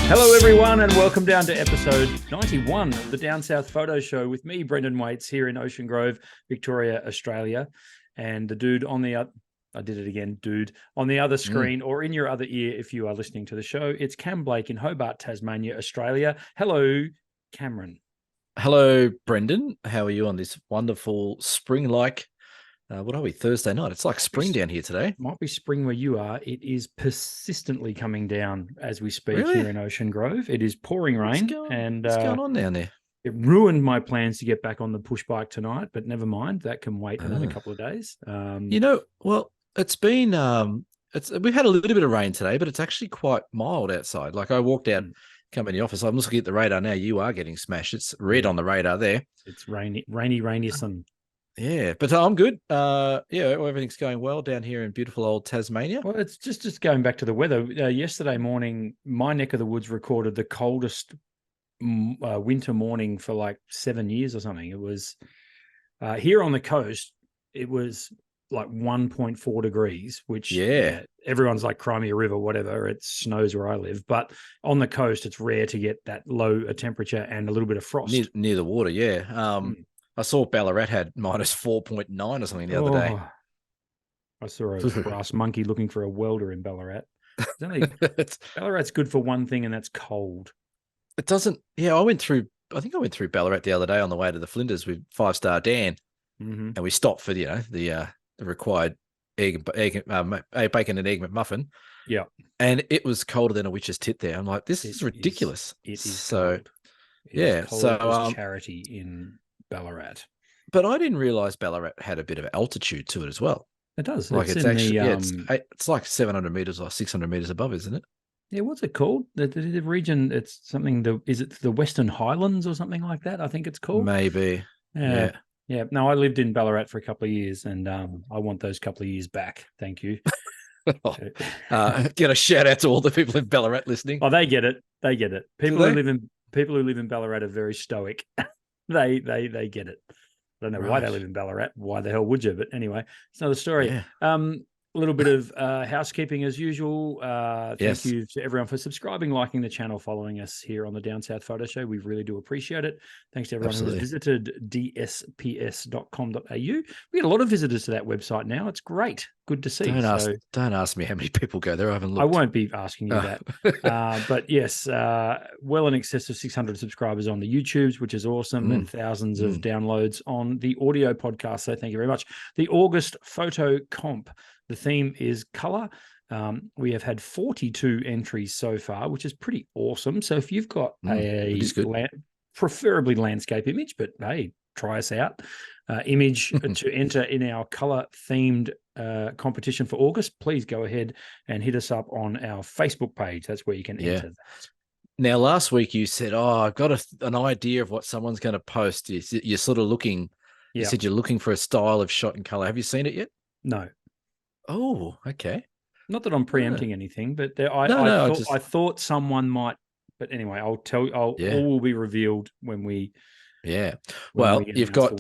Hello, everyone, and welcome down to episode 91 of the Down South Photo Show with me, Brendan Waits, here in Ocean Grove, Victoria, Australia. And the dude on the I did it again, dude, on the other screen or in your other ear if you are listening to the show, it's Cam Blake in Hobart, Tasmania, Australia. Hello, Cameron. Hello, Brendan. How are you on this wonderful spring-like, what are we, Thursday night? It's like spring down here today. Might be spring where you are. It is persistently coming down as we speak Really? here in Ocean Grove. It is pouring rain. What's going on down there? It ruined my plans to get back on the push bike tonight, but never mind. That can wait another couple of days. Well, it's been, we've had a little bit of rain today, but it's actually quite mild outside. Like I walked out, come in the office. I'm looking at the radar now. You are getting smashed. It's red on the radar there. It's rainy sun. Yeah, but I'm good. Everything's going well down here in beautiful old Tasmania. Well, it's just going back to the weather. Yesterday morning, my neck of the woods recorded the coldest winter morning for like 7 years or something. It was here on the coast. It was like 1.4 degrees, which everyone's like Crimea River, whatever. It snows where I live, but on the coast, it's rare to get that low a temperature and a little bit of frost near the water. Yeah. I saw Ballarat had minus 4.9 or something the other day. I saw a brass monkey looking for a welder in Ballarat. Ballarat's good for one thing, and that's cold. It doesn't. Yeah, I think I went through Ballarat the other day on the way to the Flinders with 5-Star Dan, and we stopped for the required bacon and egg McMuffin. Yeah, and it was colder than a witch's tit there. I'm like, this is ridiculous. It is so cold. It is cold as charity in Ballarat. But I didn't realize Ballarat had a bit of altitude to it as well. It does. Like it's actually it's like 700 meters or 600 meters above, isn't it? Yeah, what's it called? The region, it's something, is it the Western Highlands or something like that? I think it's called. Maybe. Yeah. No, I lived in Ballarat for a couple of years, and I want those couple of years back. Thank you. Get a shout out to all the people in Ballarat listening. Oh, they get it. They get it. People who live in Ballarat are very stoic. They get it. I don't know why they live in Ballarat. Why the hell would you? But anyway, it's another story. Yeah. A little bit of housekeeping as usual. Thank you to everyone for subscribing, liking the channel, following us here on the Down South Photo Show. We really do appreciate it. Thanks to everyone who has visited dsps.com.au. We get a lot of visitors to that website now. It's great. Good to see. Don't ask me how many people go there. I haven't looked. I won't be asking you that. But yes, well in excess of 600 subscribers on the YouTubes, which is awesome, and thousands of downloads on the audio podcast. So thank you very much. The August photo comp. The theme is color. We have had 42 entries so far, which is pretty awesome. So if you've got preferably landscape image, but hey, try us out. Image to enter in our color themed competition for August, please go ahead and hit us up on our Facebook page. That's where you can enter that. Now, last week you said, I've got an idea of what someone's going to post. You're sort of looking, you said you're looking for a style of shot and color. Have you seen it yet? No. Oh, okay. Not that I'm preempting anything, but I thought someone might. But anyway, I'll tell you. All will be revealed when we. Yeah. Well, you've got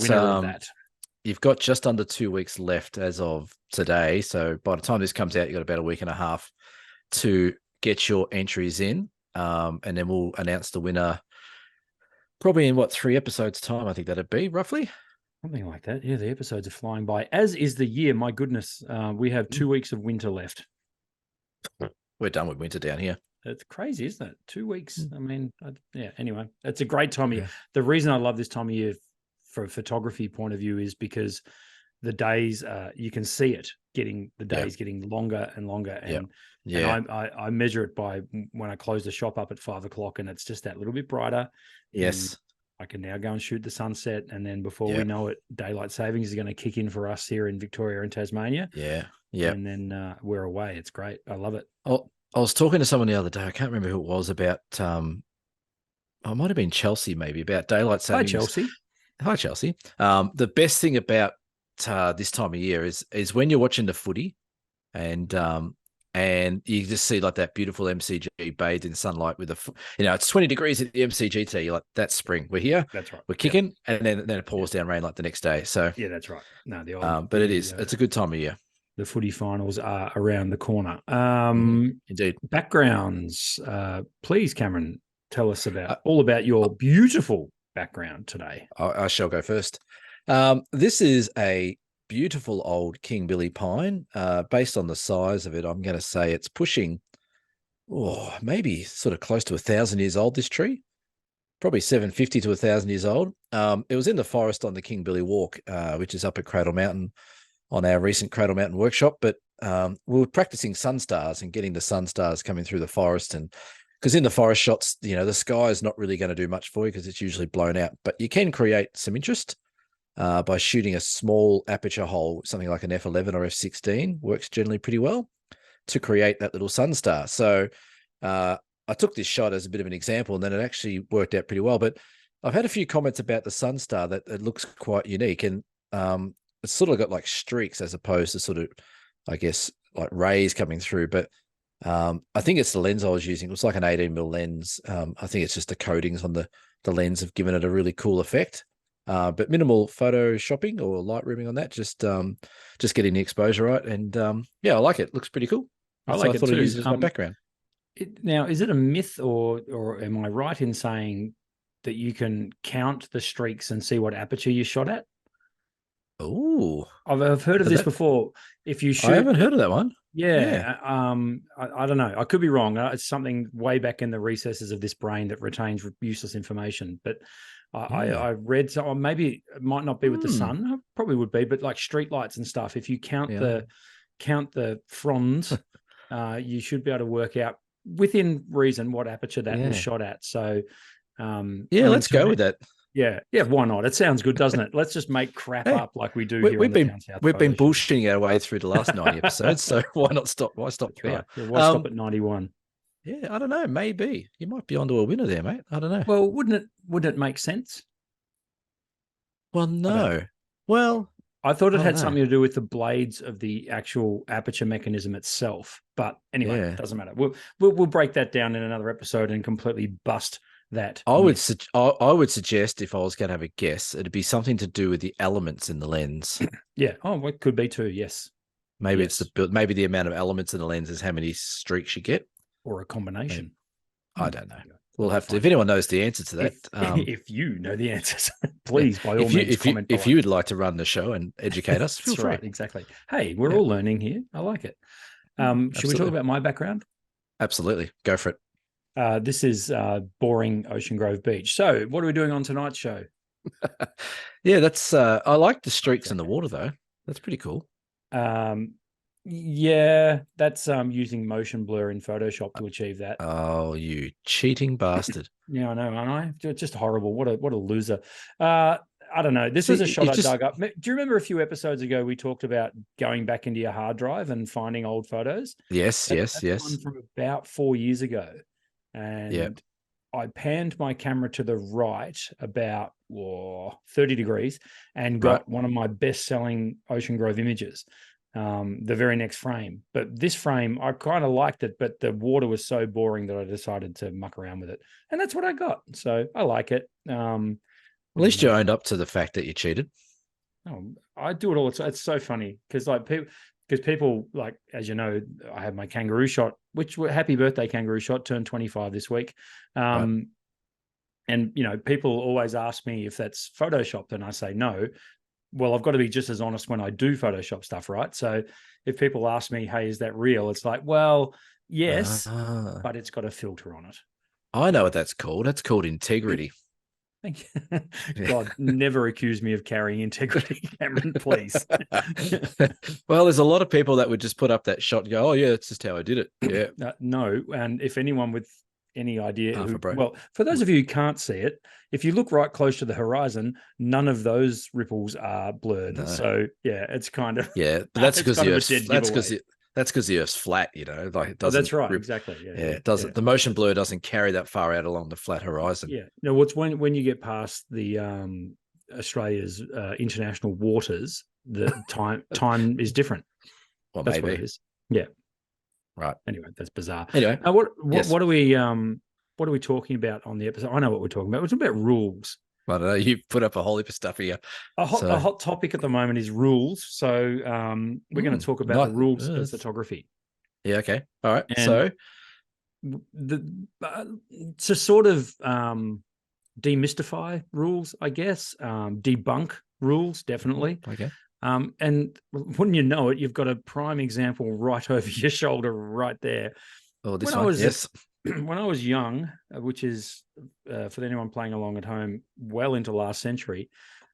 just under 2 weeks left as of today. So by the time this comes out, you've got about a week and a half to get your entries in, and then we'll announce the winner. Probably in 3 episodes' time, I think that'd be roughly. Something like that. Yeah, the episodes are flying by, as is the year. My goodness, we have 2 weeks of winter left. We're done with winter down here. It's crazy, isn't it? 2 weeks. I mean, anyway, it's a great time of year. The reason I love this time of year from a photography point of view is because the days, you can see it getting longer and longer. And, and I measure it by when I close the shop up at 5 o'clock and it's just that little bit brighter. Yes. I can now go and shoot the sunset, and then before we know it, daylight savings is going to kick in for us here in Victoria and Tasmania. Yeah. And then we're away. It's great. I love it. Oh, I was talking to someone the other day. I can't remember who it was about. It might have been Chelsea, maybe, about daylight savings. Hi, Chelsea. The best thing about this time of year is when you're watching the footy, and you just see like that beautiful MCG bathed in sunlight with it's 20 degrees at the MCG today. You're like, that's spring. We're here. That's right. We're kicking, and then it pours down rain like the next day. So yeah, that's right. No, but it's a good time of year. the footy finals are around the corner. Indeed. Backgrounds. Please, Cameron, tell us all about your beautiful background today. I shall go first. This is a beautiful old King Billy pine. Based on the size of it, I'm going to say it's pushing, maybe sort of close to 1,000 years old, this tree. Probably 750 to 1,000 years old. It was in the forest on the King Billy Walk, which is up at Cradle Mountain on our recent Cradle Mountain workshop. But we were practicing sunstars and getting the sunstars coming through the forest. And because in the forest shots, the sky is not really going to do much for you because it's usually blown out. But you can create some interest by shooting a small aperture hole, something like an f11 or f16 works generally pretty well to create that little sunstar. So I took this shot as a bit of an example, and then it actually worked out pretty well. But I've had a few comments about the sunstar that it looks quite unique, and it's sort of got like streaks as opposed to sort of, I guess, like rays coming through. But I think it's the lens I was using. It was like an 18mm lens. I think it's just the coatings on the lens have given it a really cool effect. But minimal photoshopping or lightrooming on that, just getting the exposure right. And I like it. Looks pretty cool. I thought I'd use it as my background. Now, is it a myth or am I right in saying that you can count the streaks and see what aperture you shot at? Oh, I've heard of this before. If you shoot, I haven't heard of that one. Yeah. I don't know. I could be wrong. It's something way back in the recesses of this brain that retains useless information. But I read, so maybe it might not be with the sun. It probably would be, but like street lights and stuff. If you count the fronds, you should be able to work out within reason what aperture that was shot at. So let's go with that. Yeah, why not? It sounds good, doesn't it? Let's just make crap up like we do here. We've been bullshitting our way through the last 90 episodes, so why not stop? Why stop now? Right. Yeah, why stop at 91? Yeah, I don't know. Maybe you might be onto a winner there, mate. I don't know. Well, wouldn't it make sense? Well, no. Well, I thought it had something to do with the blades of the actual aperture mechanism itself. But anyway, it doesn't matter. We'll break that down in another episode and completely bust that. I would suggest, if I was going to have a guess, it'd be something to do with the elements in the lens. Yeah. Oh, it could be too. Yes. Maybe it's maybe the amount of elements in the lens is how many streaks you get, or a combination. I don't know. We'll have to. If anyone knows the answer to that, if you know the answers, please by all means comment. If you would like to run the show and educate us, feel free. Right, exactly. Hey, we're all learning here. I like it. Should we talk about my background? Absolutely, go for it. This is boring Ocean Grove Beach. So, what are we doing on tonight's show? That's. I like the streaks in the water though. That's pretty cool. Yeah, that's using motion blur in Photoshop to achieve that. Oh, you cheating bastard! Yeah, I know, aren't I? Just horrible. What a loser. I don't know. This is a shot I dug up. Do you remember a few episodes ago we talked about going back into your hard drive and finding old photos? Yes. One from about 4 years ago, and I panned my camera to the right about 30 degrees and got one of my best-selling Ocean Grove images. The very next frame, but this frame I kind of liked it, but the water was so boring that I decided to muck around with it, and that's what I got. So I like it. At least you owned up to the fact that you cheated. Oh, I do it all. It's so funny because people like, as you know, I have my kangaroo shot, which happy birthday kangaroo shot, turned 25 this week. And people always ask me if that's photoshopped, and I say no. Well, I've got to be just as honest when I do Photoshop stuff, right? So if people ask me, hey, is that real? It's like, well, yes, but it's got a filter on it. I know what that's called. That's called integrity. Thank you. God, never accuse me of carrying integrity, Cameron, please. Well, there's a lot of people that would just put up that shot and go, oh, yeah, that's just how I did it. Yeah. No, and if anyone with any idea, for those of you who can't see it, if you look right close to the horizon, none of those ripples are blurred. No. So it's kind of but that's because the Earth's flat, like it doesn't. That's right, exactly. Yeah, it doesn't. The motion blur doesn't carry that far out along the flat horizon. Yeah. No, what's when you get past the Australia's international waters, the time is different. Well, that's maybe what it is. Yeah. Right. Anyway, that's bizarre. Anyway, what are we talking about on the episode? I know what we're talking about. We're talking about rules. I don't know. You put up a whole heap of stuff here. A hot topic at the moment is rules. So we're going to talk about the rules of photography. Yeah. Okay. All right. And so to sort of demystify rules, I guess, debunk rules, definitely. Okay. And wouldn't you know it, you've got a prime example right over your shoulder right there. Oh, this one, yes. When I was young, which is for anyone playing along at home, well into last century,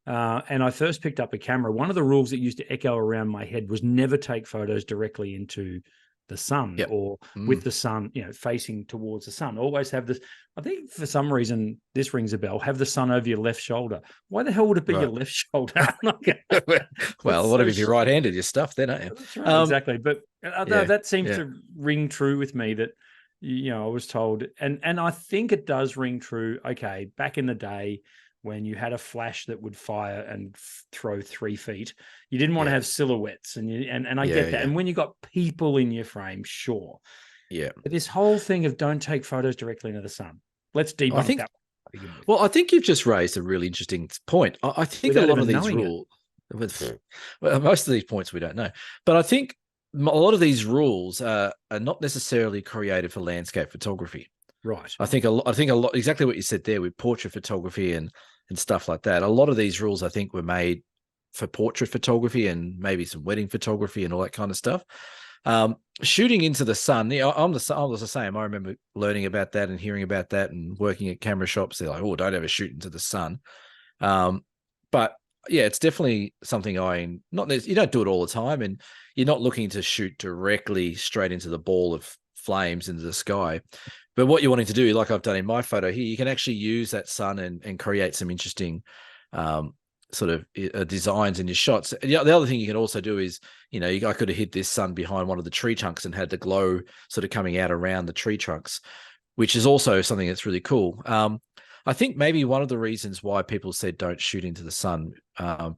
and I first picked up a camera, one of the rules that used to echo around my head was never take photos directly into the sun or with the sun, facing towards the sun. Always have this. I think for some reason this rings a bell. Have the sun over your left shoulder. Why the hell would it be your left shoulder? Well, what if you're right-handed? You're stuffed then, aren't you? That's right, exactly. But that seems to ring true with me. That I was told, and I think it does ring true. Okay, back in the day, when you had a flash that would fire and throw 3 feet, you didn't want to have silhouettes, and I get that. And when you got people in your frame, sure, but this whole thing of don't take photos directly into the sun. Let's debunk that. Well, I think you've just raised a really interesting point. I think a lot of these rules, most of these points we don't know, but I think a lot of these rules are not necessarily created for landscape photography. Right. I think a lot, exactly what you said there with portrait photography and stuff like that. A lot of these rules, I think, were made for portrait photography and maybe some wedding photography and all that kind of stuff. Shooting into the sun, I was the same. I remember learning about that and hearing about that and working at camera shops. They're like, oh, don't ever shoot into the sun. But yeah, it's definitely something you don't do it all the time, and you're not looking to shoot directly straight into the ball of flames into the sky. But what you're wanting to do, like I've done in my photo here, you can actually use that sun and create some interesting sort of designs in your shots. The other thing you can also do is, I could have hid this sun behind one of the tree trunks and had the glow sort of coming out around the tree trunks, which is also something that's really cool. I think maybe one of the reasons why people said don't shoot into the sun,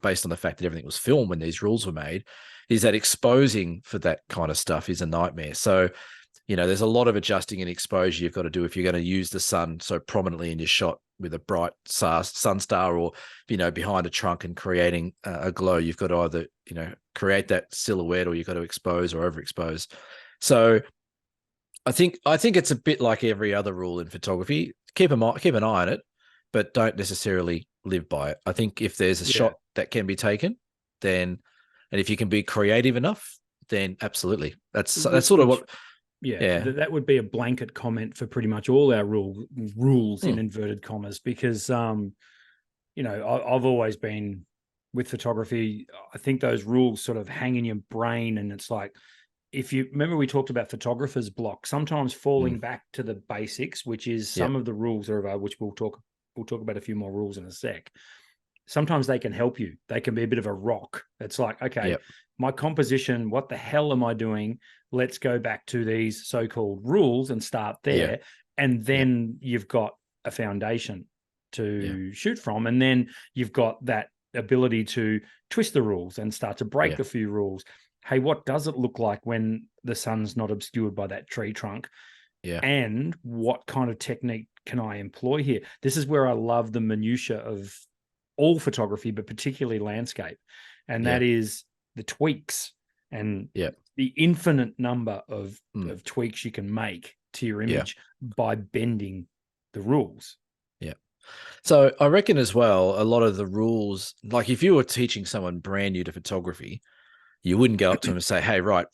based on the fact that everything was filmed when these rules were made, is that exposing for that kind of stuff is a nightmare. So, there's a lot of adjusting and exposure you've got to do if you're going to use the sun so prominently in your shot with a bright sun star or, behind a trunk and creating a glow. You've got to either, create that silhouette, or you've got to expose or overexpose. So I think it's a bit like every other rule in photography. Keep an eye on it, but don't necessarily live by it. I think if there's a shot that can be taken, then, and if you can be creative enough, then absolutely. That's sort of what. Yeah, that would be a blanket comment for pretty much all our rules in inverted commas, because I've always been with photography. I think those rules sort of hang in your brain, and it's like, if you remember, we talked about photographer's block, sometimes falling back to the basics, which is some of the rules are about, which we'll talk about a few more rules in a sec. Sometimes they can help you. They can be a bit of a rock. It's like, okay, my composition, what the hell am I doing? Let's go back to these so-called rules and start there. And then you've got a foundation to shoot from. And then you've got that ability to twist the rules and start to break a few rules. Hey, what does it look like when the sun's not obscured by that tree trunk? And what kind of technique can I employ here? This is where I love the minutiae of all photography, but particularly landscape. And that is the tweaks and the infinite number of tweaks you can make to your image by bending the rules. So I reckon as well, a lot of the rules, like if you were teaching someone brand new to photography, you wouldn't go up to them and say, hey, right,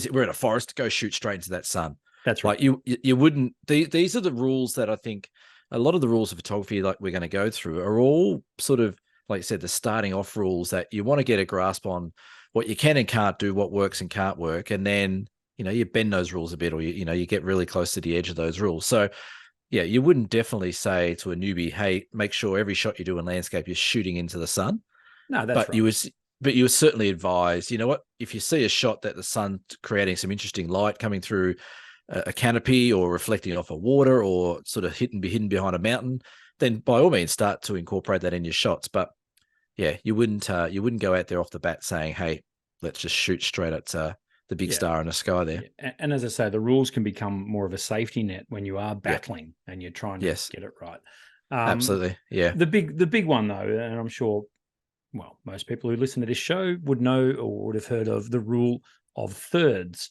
we're in a forest, go shoot straight into that sun. That's right. Like you wouldn't, these are the rules that I think a lot of the rules of photography, like we're going to go through, are all sort of, like you said, the starting off rules that you want to get a grasp on what you can and can't do, what works and can't work. And then, you bend those rules a bit, or, you get really close to the edge of those rules. So you wouldn't definitely say to a newbie, hey, make sure every shot you do in landscape, you're shooting into the sun. No, that's right. But you would certainly advise, if you see a shot that the sun's creating some interesting light coming through a canopy or reflecting off of water or sort of hidden behind a mountain, then by all means start to incorporate that in your shots. But you wouldn't go out there off the bat saying, hey, let's just shoot straight at the big star in the sky there. And as I say, the rules can become more of a safety net when you are battling and you're trying to get it right. Absolutely. Yeah. The big one though, and I'm sure, well, most people who listen to this show would know or would have heard of the rule of thirds.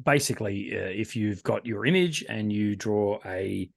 Basically, if you've got your image and you draw I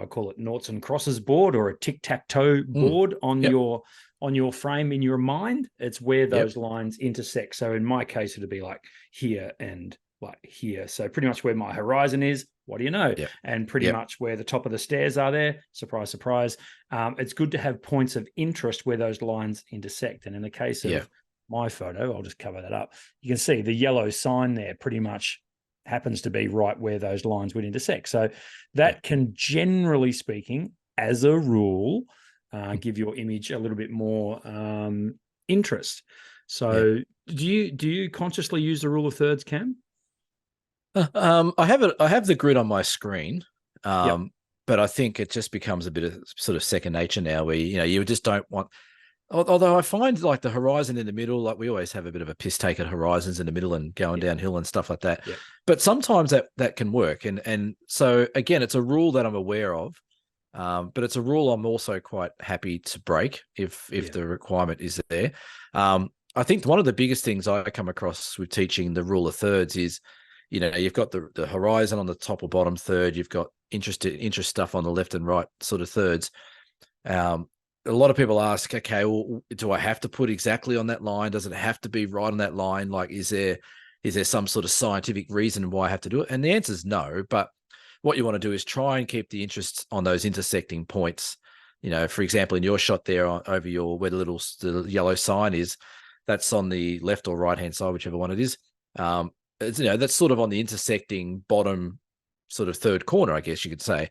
call it noughts and crosses board, or a tic-tac-toe board on your frame in your mind, it's where those lines intersect. So in my case, it'd be like here and like here. So pretty much where my horizon is, what do you know? And pretty much where the top of the stairs are there, surprise, surprise. It's good to have points of interest where those lines intersect. And in the case of my photo, I'll just cover that up. You can see the yellow sign there pretty much happens to be right where those lines would intersect. So that can, generally speaking, as a rule, give your image a little bit more interest. So do you consciously use the rule of thirds, Cam? I have the grid on my screen, but I think it just becomes a bit of sort of second nature now, where you just don't want. Although I find like the horizon in the middle, like we always have a bit of a piss take at horizons in the middle and going downhill and stuff like that. But sometimes that can work. And so again, it's a rule that I'm aware of, but it's a rule I'm also quite happy to break if the requirement is there. I think one of the biggest things I come across with teaching the rule of thirds is, you've got the horizon on the top or bottom third, you've got interest stuff on the left and right sort of thirds. A lot of people ask, okay, well, do I have to put exactly on that line? Does it have to be right on that line? Like, is there some sort of scientific reason why I have to do it? And the answer is no. But what you want to do is try and keep the interest on those intersecting points. For example, in your shot there over where the yellow sign is, that's on the left or right hand side, whichever one it is. That's sort of on the intersecting bottom sort of third corner, I guess you could say.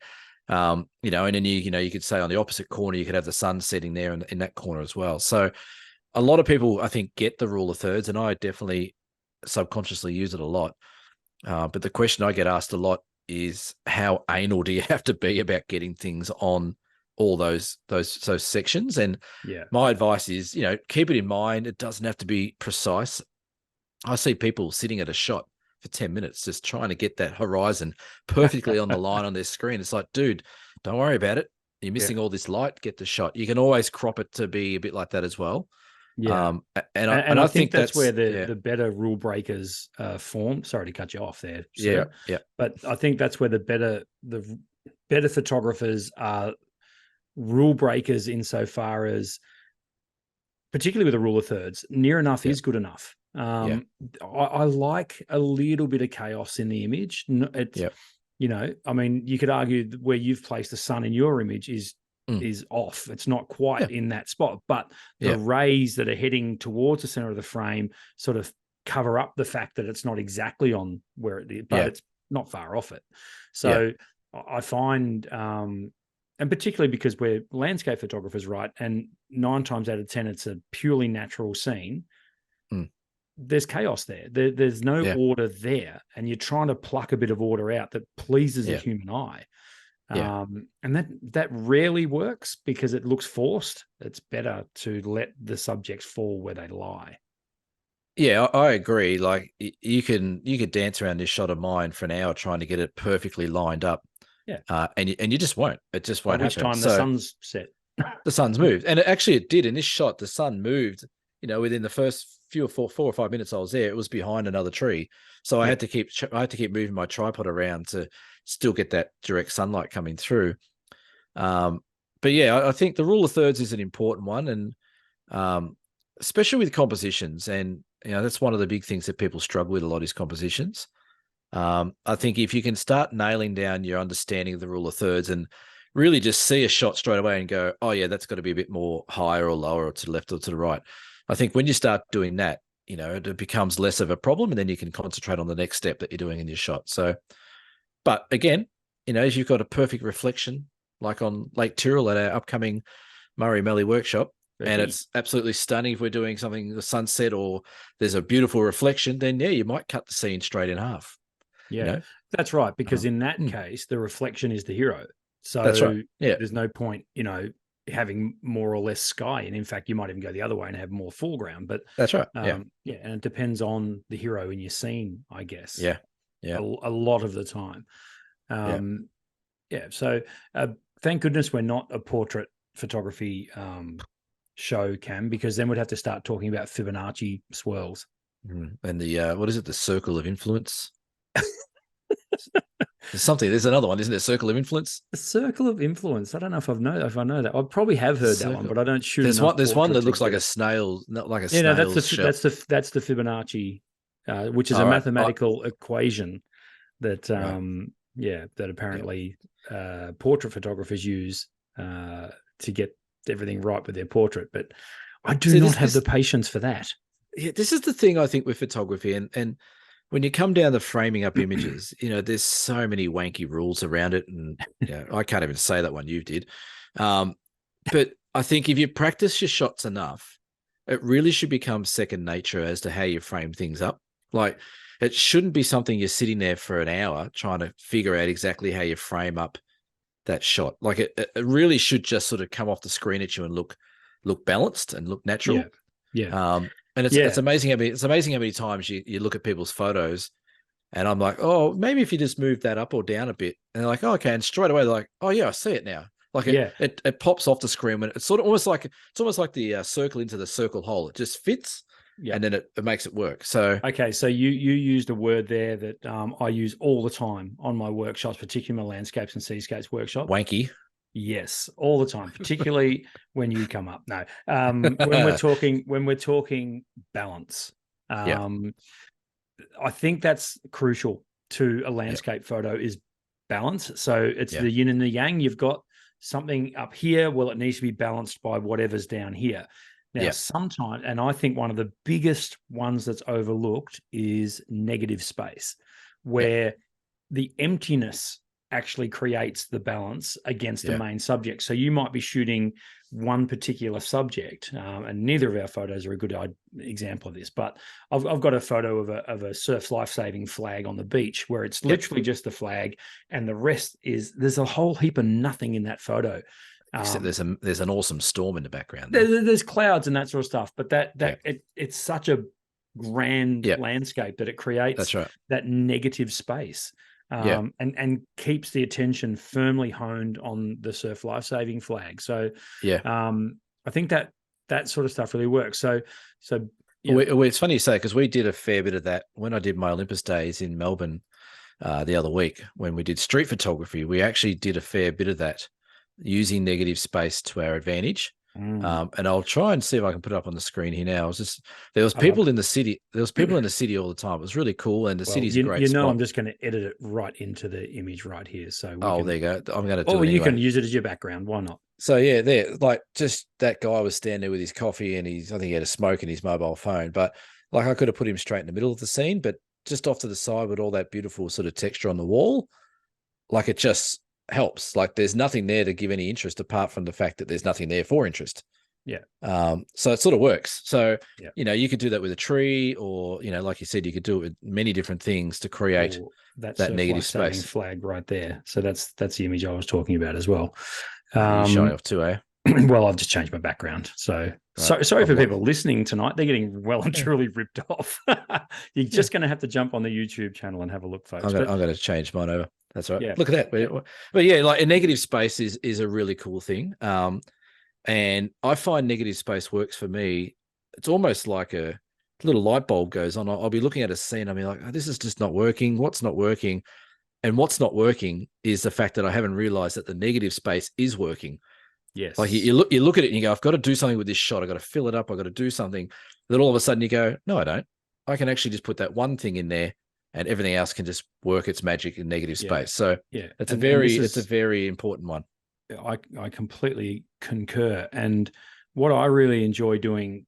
And then you could say on the opposite corner, you could have the sun setting there in that corner as well. So a lot of people, I think, get the rule of thirds, and I definitely subconsciously use it a lot. But the question I get asked a lot is, how anal do you have to be about getting things on all those sections? And my advice is, keep it in mind. It doesn't have to be precise. I see people sitting at a shot for 10 minutes just trying to get that horizon perfectly on the line on their screen. It's like, dude, don't worry about it. You're missing all this light. Get the shot. You can always crop it to be a bit like that as well. And I think that's where the better rule breakers form. Sorry to cut you off there, sir. But I think that's where the better photographers are rule breakers, insofar as, particularly with the rule of thirds, near enough is good enough. I like a little bit of chaos in the image. I mean, you could argue that where you've placed the sun in your image is off. It's not quite in that spot, but the rays that are heading towards the center of the frame sort of cover up the fact that it's not exactly on where it is, but it's not far off it. So I find, and particularly because we're landscape photographers, right? And 9 times out of 10, it's a purely natural scene. There's chaos there. There's no order there, and you're trying to pluck a bit of order out that pleases a human eye. And that rarely works because it looks forced. It's better to let the subjects fall where they lie. Yeah, I agree. Like, you could dance around this shot of mine for an hour trying to get it perfectly lined up. And you just won't. It just won't happen. By which time the sun's set. The sun's moved, and it did in this shot. The sun moved. Within the first 4 or 5 minutes I was there, it was behind another tree. So I had to keep moving my tripod around to still get that direct sunlight coming through. But I think the rule of thirds is an important one, and especially with compositions. And that's one of the big things that people struggle with a lot is compositions. I think if you can start nailing down your understanding of the rule of thirds and really just see a shot straight away and go, oh yeah, that's got to be a bit more higher or lower or to the left or to the right. I think when you start doing that, it becomes less of a problem, and then you can concentrate on the next step that you're doing in your shot. So, but again, if you've got a perfect reflection, like on Lake Tyrrell at our upcoming Murray Melly workshop, and it's absolutely stunning, if we're doing something, the sunset, or there's a beautiful reflection, then you might cut the scene straight in half. That's right. Because in that case, the reflection is the hero. So that's right. There's no point, having more or less sky, and in fact you might even go the other way and have more foreground, but that's right. And it depends on the hero in your scene, I guess. a lot of the time. Yeah. So thank goodness we're not a portrait photography show, Cam, because then we'd have to start talking about Fibonacci swirls. And the what is it? The circle of influence. There's another one, isn't it? Circle of influence. The circle of influence. I don't know if I know that. I probably have heard that one, but I don't shoot. There's one that looks like a snail, not like a snail. No, that's the Fibonacci, which is a mathematical equation that that apparently portrait photographers use to get everything right with their portrait. But I do not have the patience for that. Yeah, this is the thing I think with photography, and when you come down to framing up images, there's so many wanky rules around it, and I can't even say that one you did. But I think if you practice your shots enough, it really should become second nature as to how you frame things up. Like, it shouldn't be something you're sitting there for an hour trying to figure out exactly how you frame up that shot. Like, it really should just sort of come off the screen at you and look balanced and look natural. Yeah. And it's amazing how many times you look at people's photos, and I'm like, oh, maybe if you just move that up or down a bit, and they're like, oh, okay, and straight away they're like, oh yeah, I see it now. Like it pops off the screen when it's sort of almost like the circle into the circle hole. It just fits, and then it makes it work. So okay, so you used a word there that I use all the time on my workshops, particularly my landscapes and seascapes workshop. Wanky. Yes, all the time, particularly when you come up. No, when we're talking balance, I think that's crucial to a landscape photo is balance. So it's the yin and the yang. You've got something up here. Well, it needs to be balanced by whatever's down here. Now, sometimes, and I think one of the biggest ones that's overlooked is negative space, where the emptiness actually creates the balance against the main subject. So you might be shooting one particular subject, and neither of our photos are a good example of this, but I've got a photo of a surf life-saving flag on the beach where it's literally just the flag, and the rest there's a whole heap of nothing in that photo. Except there's an awesome storm in the background. There's clouds and that sort of stuff, but it's such a grand landscape that it creates that negative space. And keeps the attention firmly honed on the surf life-saving flag. So I think that sort of stuff really works. So it's funny you say, because we did a fair bit of that when I did my Olympus days in Melbourne the other week. When we did street photography, we actually did a fair bit of that using negative space to our advantage. And I'll try and see if I can put it up on the screen here now. There was people in the city. There was people in the city all the time. It was really cool, and the city's a great spot. I'm just going to edit it right into the image right here. So there you go. I'm going to do it. Or you anyway. can use it as your background. Why not? So there, like, just that guy was standing there with his coffee, and I think he had a smoke in his mobile phone. But like, I could have put him straight in the middle of the scene, but just off to the side with all that beautiful sort of texture on the wall, like, it just helps. Like, there's nothing there to give any interest apart from the fact that there's nothing there for interest. So it sort of works. So you could do that with a tree, or like you said, you could do it with many different things to create that negative space. Flag right there. So that's the image I was talking about as well. You're showing off too, eh? Well, I've just changed my background. So sorry for people listening tonight. They're getting well and truly ripped off. You're just going to have to jump on the YouTube channel and have a look, folks. I'm going to change mine over. That's right. Look at that. But like, a negative space is a really cool thing. And I find negative space works for me. It's almost like a little light bulb goes on. I'll be looking at a scene. I'll be like, oh, this is just not working. What's not working? And what's not working is the fact that I haven't realized that the negative space is working. Yes. Like, you look at it and you go, I've got to do something with this shot. I've got to fill it up. I've got to do something. Then all of a sudden you go, no, I don't. I can actually just put that one thing in there, and everything else can just work its magic in negative space. So it's a very important one. I completely concur. And what I really enjoy doing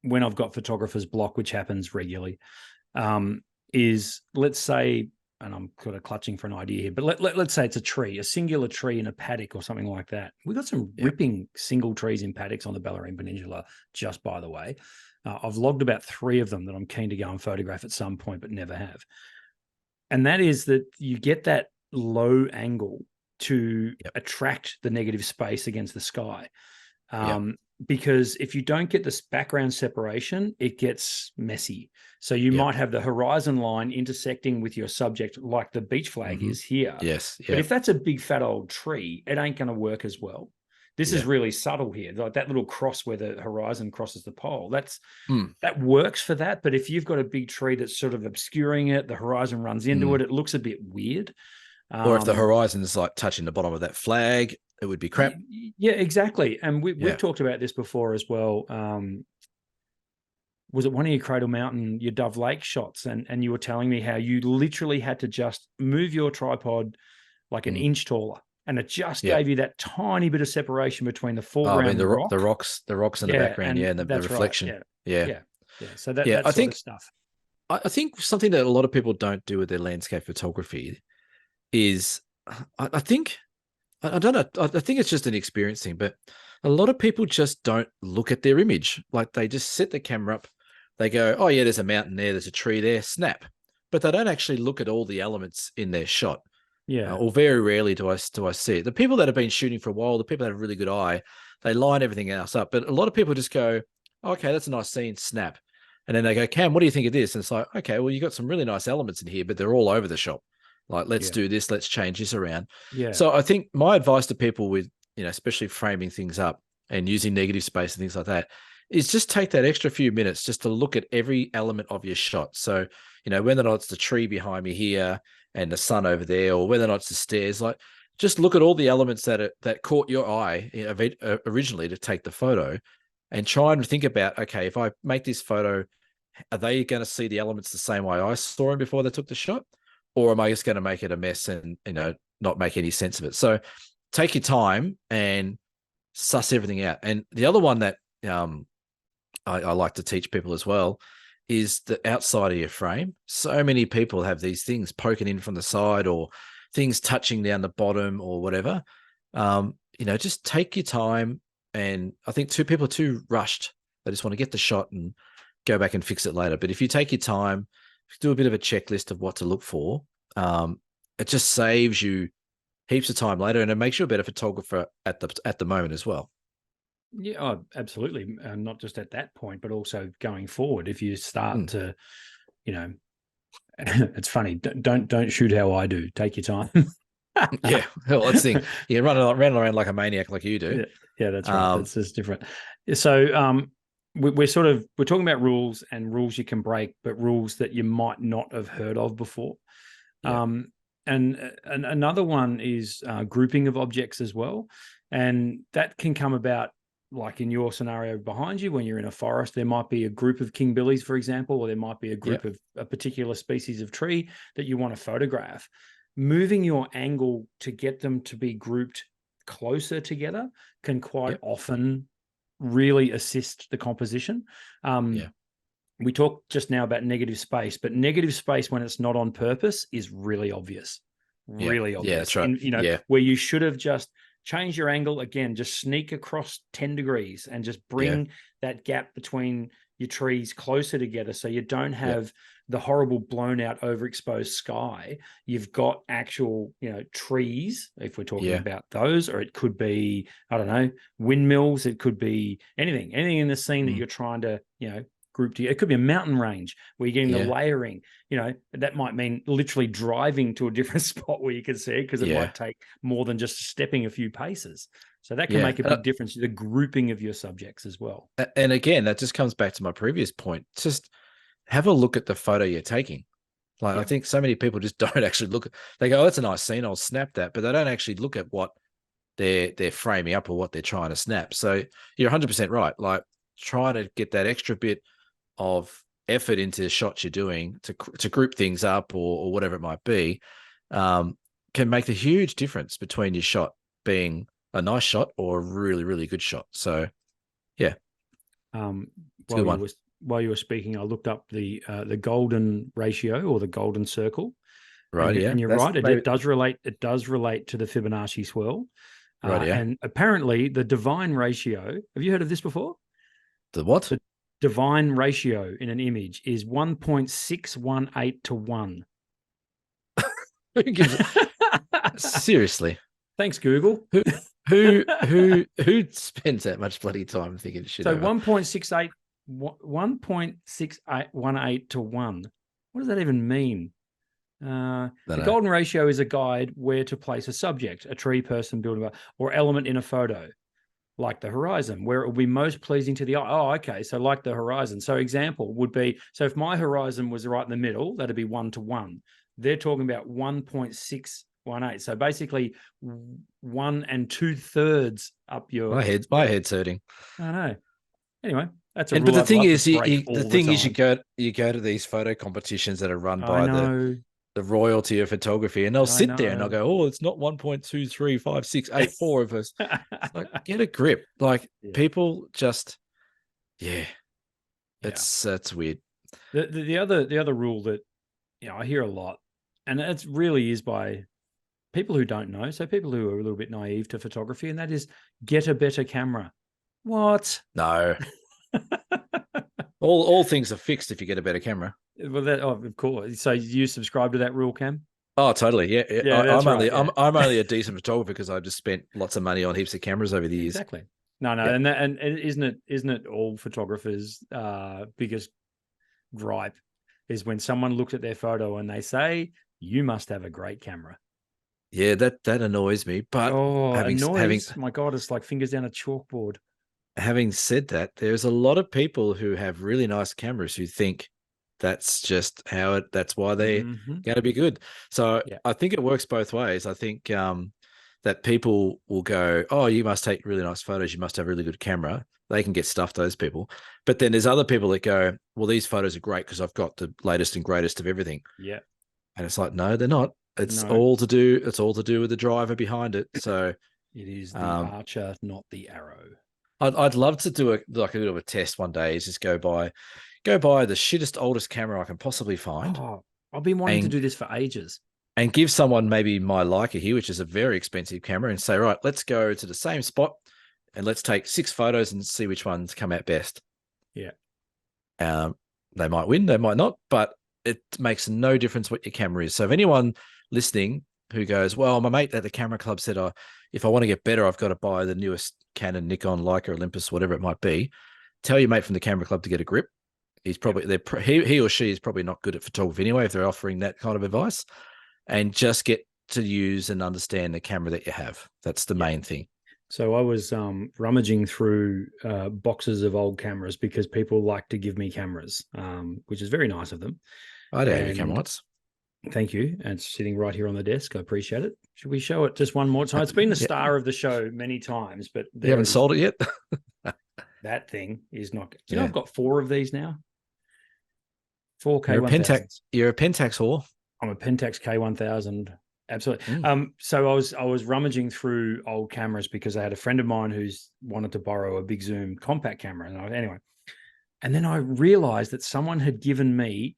when I've got photographer's block, which happens regularly, is, let's say, and I'm sort of clutching for an idea here, but let's say it's a singular tree in a paddock or something like that. We've got some ripping single trees in paddocks on the Bellarine Peninsula, just by the way. I've logged about 3 of them that I'm keen to go and photograph at some point, but never have. And that is that you get that low angle to attract the negative space against the sky. because if you don't get this background separation, it gets messy. So you might have the horizon line intersecting with your subject, like the beach flag is here. Yes. But if that's a big fat old tree, it ain't going to work as well. This is really subtle here, like that little cross where the horizon crosses the pole. That works for that. But if you've got a big tree that's sort of obscuring it, the horizon runs into it, it looks a bit weird. Or if the horizon is like touching the bottom of that flag, it would be crap. Yeah, exactly. And we've talked about this before as well. Was it one of your Cradle Mountain, your Dove Lake shots? And you were telling me how you literally had to just move your tripod like an inch taller. And it just gave you that tiny bit of separation between the foreground and the rock. the rocks in the background, and the reflection. Right. Yeah. So that I think stuff. I think something that a lot of people don't do with their landscape photography is, I think, I don't know, I think it's just an experience thing, but a lot of people just don't look at their image. Like they just set the camera up, they go, oh yeah, there's a mountain there, there's a tree there, snap. But they don't actually look at all the elements in their shot. Yeah. Or very rarely do I see it. The people that have been shooting for a while, the people that have a really good eye, they line everything else up. But a lot of people just go, okay, that's a nice scene, snap. And then they go, Cam, what do you think of this? And it's like, okay, well, you got some really nice elements in here, but they're all over the shop. Like, let's do this, let's change this around. Yeah. So I think my advice to people with, especially framing things up and using negative space and things like that, is just take that extra few minutes just to look at every element of your shot. So, whether or not it's the tree behind me here and the sun over there, or whether or not it's the stairs, like just look at all the elements that caught your eye originally to take the photo, and try and think about, okay, if I make this photo, are they going to see the elements the same way I saw them before they took the shot? Or am I just going to make it a mess and, not make any sense of it? So take your time and suss everything out. And the other one that I like to teach people as well is the outside of your frame. So many people have these things poking in from the side, or things touching down the bottom, or whatever. Just take your time. And I think people are too rushed. They just want to get the shot and go back and fix it later. But if you take your time, do a bit of a checklist of what to look for, it just saves you heaps of time later, and it makes you a better photographer at the moment as well. Yeah, absolutely. Not just at that point, but also going forward. If you start to, it's funny. Don't shoot how I do. Take your time. Yeah, well, let's think. Yeah, running around like a maniac, like you do. Yeah, that's right. That's just different. So, we're talking about rules, and rules you can break, but rules that you might not have heard of before. Yeah. And another one is grouping of objects as well, and that can come about. Like in your scenario behind you, when you're in a forest, there might be a group of king billies, for example, or there might be a group of a particular species of tree that you want to photograph. Moving your angle to get them to be grouped closer together can quite often really assist the composition. We talked just now about negative space, but negative space when it's not on purpose is really obvious. Really obvious. Yeah, that's right. And, where you should have just change your angle again, just sneak across 10 degrees and just bring that gap between your trees closer together, so you don't have the horrible blown out overexposed sky. You've got actual, trees, if we're talking about those, or it could be, I don't know, windmills. It could be anything in the scene that you're trying to, group together. It could be a mountain range where you're getting the layering. That might mean literally driving to a different spot where you can see it, because it might take more than just stepping a few paces. So that can make a big difference to the grouping of your subjects as well. And again, that just comes back to my previous point. Just have a look at the photo you're taking. Like, I think so many people just don't actually look. They go, oh, that's a nice scene, I'll snap that. But they don't actually look at what they're framing up or what they're trying to snap. So you're 100% right. Like, try to get that extra bit of effort into the shots you're doing to group things up or whatever it might be, can make a huge difference between your shot being a nice shot or a really, really good shot. So, yeah. While you were speaking, I looked up the golden ratio, or the golden circle. Right. And you're right. It does relate. It does relate to the Fibonacci swirl. Right. Yeah. And apparently, the divine ratio. Have you heard of this before? The what? The divine ratio in an image is 1.618 to 1. Seriously. Thanks, Google. Who spends that much bloody time thinking shit? So 1.6818 to 1. What does that even mean? The golden ratio is a guide where to place a subject, a tree, person, building, or element in a photo, like the horizon, where it will be most pleasing to the eye. Oh, okay. So like the horizon. So example would be, so if my horizon was right in the middle, that'd be 1 to 1. They're talking about 1.618. So basically 1 2/3 up your my head's hurting. I know. Anyway, that's but the thing is, you go to these photo competitions that are run by the royalty of photography, and they'll sit there and they'll go, "Oh, it's not 1.235684 of us." It's like, get a grip. Like people just, that's weird. The other rule that I hear a lot, and it really is by people who don't know, so people who are a little bit naive to photography, and that is get a better camera. What? No. all things are fixed if you get a better camera. Well, of course. So you subscribe to that rule, Cam? Oh, totally. Yeah. I'm only a decent photographer because I've just spent lots of money on heaps of cameras over the years. Exactly. No, and isn't it all photographers' biggest gripe is when someone looks at their photo and they say, "You must have a great camera." Yeah, that annoys me. But my God, it's like fingers down a chalkboard. Having said that, there's a lot of people who have really nice cameras who think that's just that's why they're going to be good. So I think it works both ways. I think that people will go, "Oh, you must take really nice photos. You must have a really good camera." They can get stuffed, those people. But then there's other people that go, "Well, these photos are great because I've got the latest and greatest of everything." Yeah. And it's like, no, they're not. It's all to do with the driver behind it. So it is the archer, not the arrow. I'd love to do a bit of a test one day. Is just go buy the shittest oldest camera I can possibly find. Oh, I've been wanting to do this for ages. And give someone maybe my Leica here, which is a very expensive camera, and say, right, let's go to the same spot and let's take 6 photos and see which ones come out best. Yeah. They might win, they might not, but it makes no difference what your camera is. So if anyone listening who goes, well, my mate at the camera club said, if I want to get better, I've got to buy the newest Canon, Nikon, Leica, Olympus, whatever it might be, tell your mate from the camera club to get a grip. He's probably he or she is probably not good at photography anyway if they're offering that kind of advice, and just get to use and understand the camera that you have. That's the main thing. So I was rummaging through boxes of old cameras because people like to give me cameras, which is very nice of them. I do have a camera once. Thank you. And it's sitting right here on the desk. I appreciate it. Should we show it just one more time? It's been the star of the show many times, but you haven't sold it yet. That thing is not. Do you know I've got 4 of these now? 4K. You're a Pentax whore. I'm a Pentax K1000. Absolutely. So I was rummaging through old cameras because I had a friend of mine who's wanted to borrow a big zoom compact camera. And then I realized that someone had given me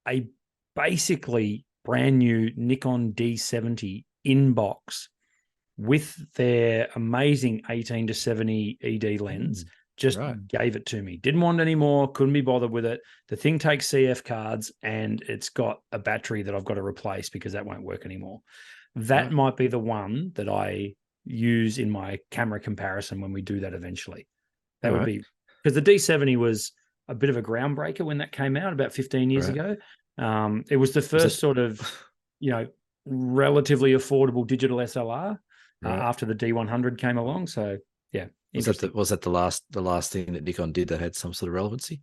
a basically brand new Nikon D70 in box with their amazing 18 to 70 ED lens. Just gave it to me. Didn't want any more. Couldn't be bothered with it. The thing takes CF cards and it's got a battery that I've got to replace because that won't work anymore. That might be the one that I use in my camera comparison when we do that eventually. That would be because the D70 was a bit of a groundbreaker when that came out about 15 years ago. It was the first sort of, relatively affordable digital SLR after the D100 came along. So yeah. Was that the last thing that Nikon did that had some sort of relevancy?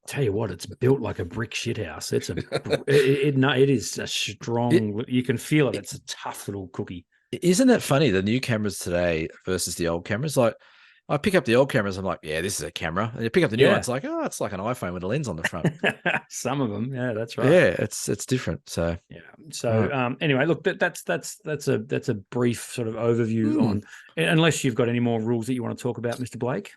Tell you what, it's built like a brick shithouse. It's it is a strong. You can feel it. It's a tough little cookie. Isn't that funny? The new cameras today versus the old cameras. Like, I pick up the old cameras. I'm like, yeah, this is a camera. And you pick up the new ones, like, oh, it's like an iPhone with a lens on the front. Some of them, yeah, that's right. Yeah, it's different. So yeah. So anyway, look, that's a brief sort of overview on. Unless you've got any more rules that you want to talk about, Mr. Blake.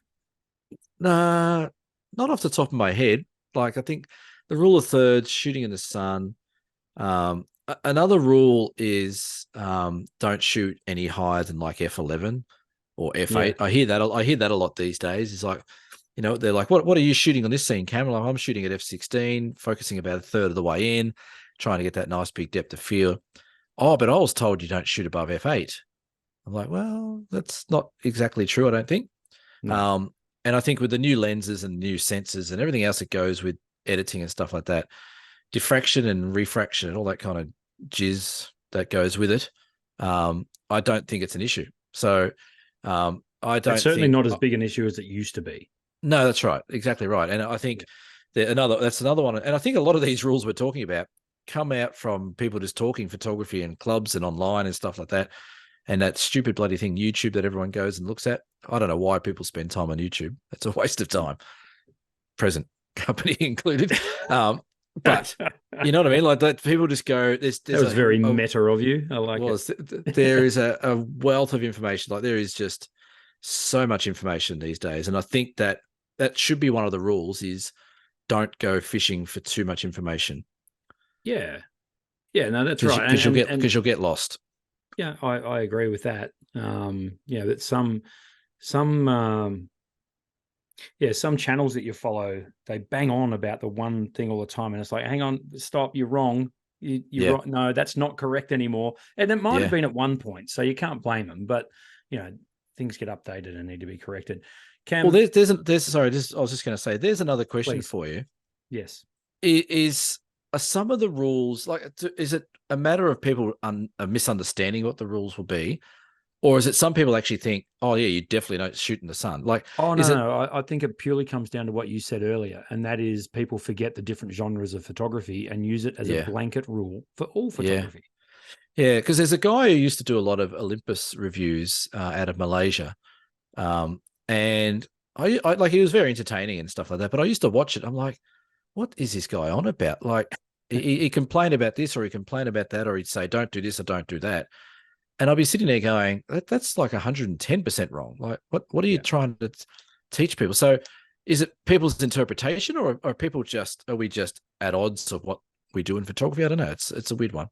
Nah, not off the top of my head. Like, I think the rule of thirds, shooting in the sun. Another rule is don't shoot any higher than like f11 or f8. Yeah. I hear that a lot these days. It's like, they're like, what are you shooting on this scene, Cam? Like, I'm shooting at f16, focusing about a third of the way in, trying to get that nice big depth of field. Oh, but I was told you don't shoot above f8. I'm like, well, that's not exactly true, I don't think. No. And I think with the new lenses and new sensors and everything else that goes with editing and stuff like that, diffraction and refraction and all that kind of jizz that goes with it, I don't think it's an issue. So I don't It's certainly think not as big an issue as it used to be. No, that's right. Exactly right. And I think that's another one. And I think a lot of these rules we're talking about come out from people just talking photography in clubs and online and stuff like that. And that stupid bloody thing, YouTube, that everyone goes and looks at. I don't know why people spend time on YouTube. It's a waste of time. Present company included. But you know what I mean? Like that, people just go. That was very meta of you. I like it. There is a wealth of information. Like there is just so much information these days, and I think that should be one of the rules: is don't go fishing for too much information. Yeah, no, that's right. Because you'll get lost. Yeah, I agree with that. That some channels that you follow, they bang on about the one thing all the time, and it's like, hang on, stop, you're wrong. You're right. No, that's not correct anymore. And it might have been at one point, so you can't blame them. But things get updated and need to be corrected. Cam, well, I was just going to say, there's another question for you. Yes, are some of the rules is it a matter of people misunderstanding what the rules will be? Or is it some people actually think, oh, yeah, you definitely don't shoot in the sun? Like, no. I think it purely comes down to what you said earlier, and that is people forget the different genres of photography and use it as a blanket rule for all photography. Yeah, because there's a guy who used to do a lot of Olympus reviews out of Malaysia, and I like he was very entertaining and stuff like that. But I used to watch it. I'm like, what is this guy on about? Like, he complained about this, or he complained about that, or he'd say, don't do this or don't do that. And I'll be sitting there going, that's like 110% wrong. Like, what are you trying to teach people? So is it people's interpretation, or are we just at odds of what we do in photography? I don't know. It's a weird one.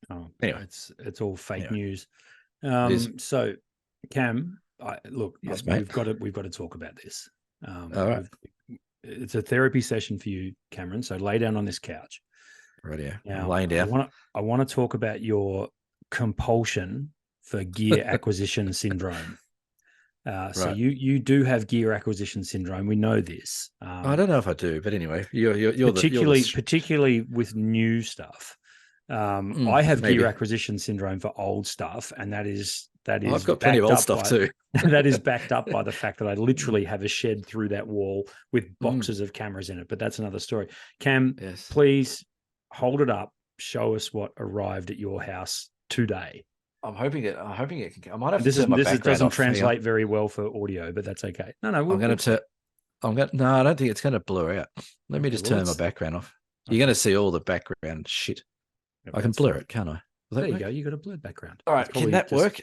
Oh, anyway, it's all fake news. So Cam, yes, we've got to talk about this. All right. It's a therapy session for you, Cameron. So lay down on this couch. Right here. Now, I'm laying down. I want to talk about your compulsion for gear acquisition syndrome. So you do have gear acquisition syndrome. We know this. I don't know if I do, but anyway, you're particularly with new stuff. I have gear acquisition syndrome for old stuff, and that is I've got plenty of old stuff too. That is backed up by the fact that I literally have a shed through that wall with boxes of cameras in it. But that's another story. Cam, please hold it up. Show us what arrived at your house today. I'm hoping it can. I might have this to turn my background doesn't off. Translate very well for audio, but that's okay. No, No, I don't think it's going to blur out. Let me just turn my background off. You're going to see all the background shit. I can blur it, can't I? There you go. You got a blurred background. All right, can that work?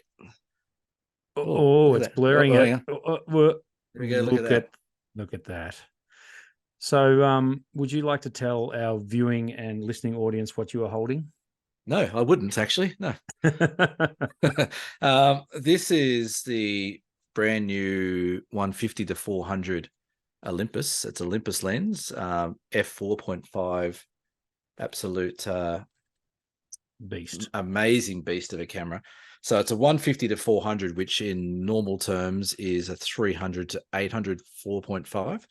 Oh, it's blurring it. Here we go. Look at that. So, would you like to tell our viewing and listening audience what you are holding? No, I wouldn't actually. No. This is the brand new 150-400 Olympus. It's Olympus lens, f4.5, absolute beast, amazing beast of a camera. So it's a 150-400, which in normal terms is a 300 to 800 4.5.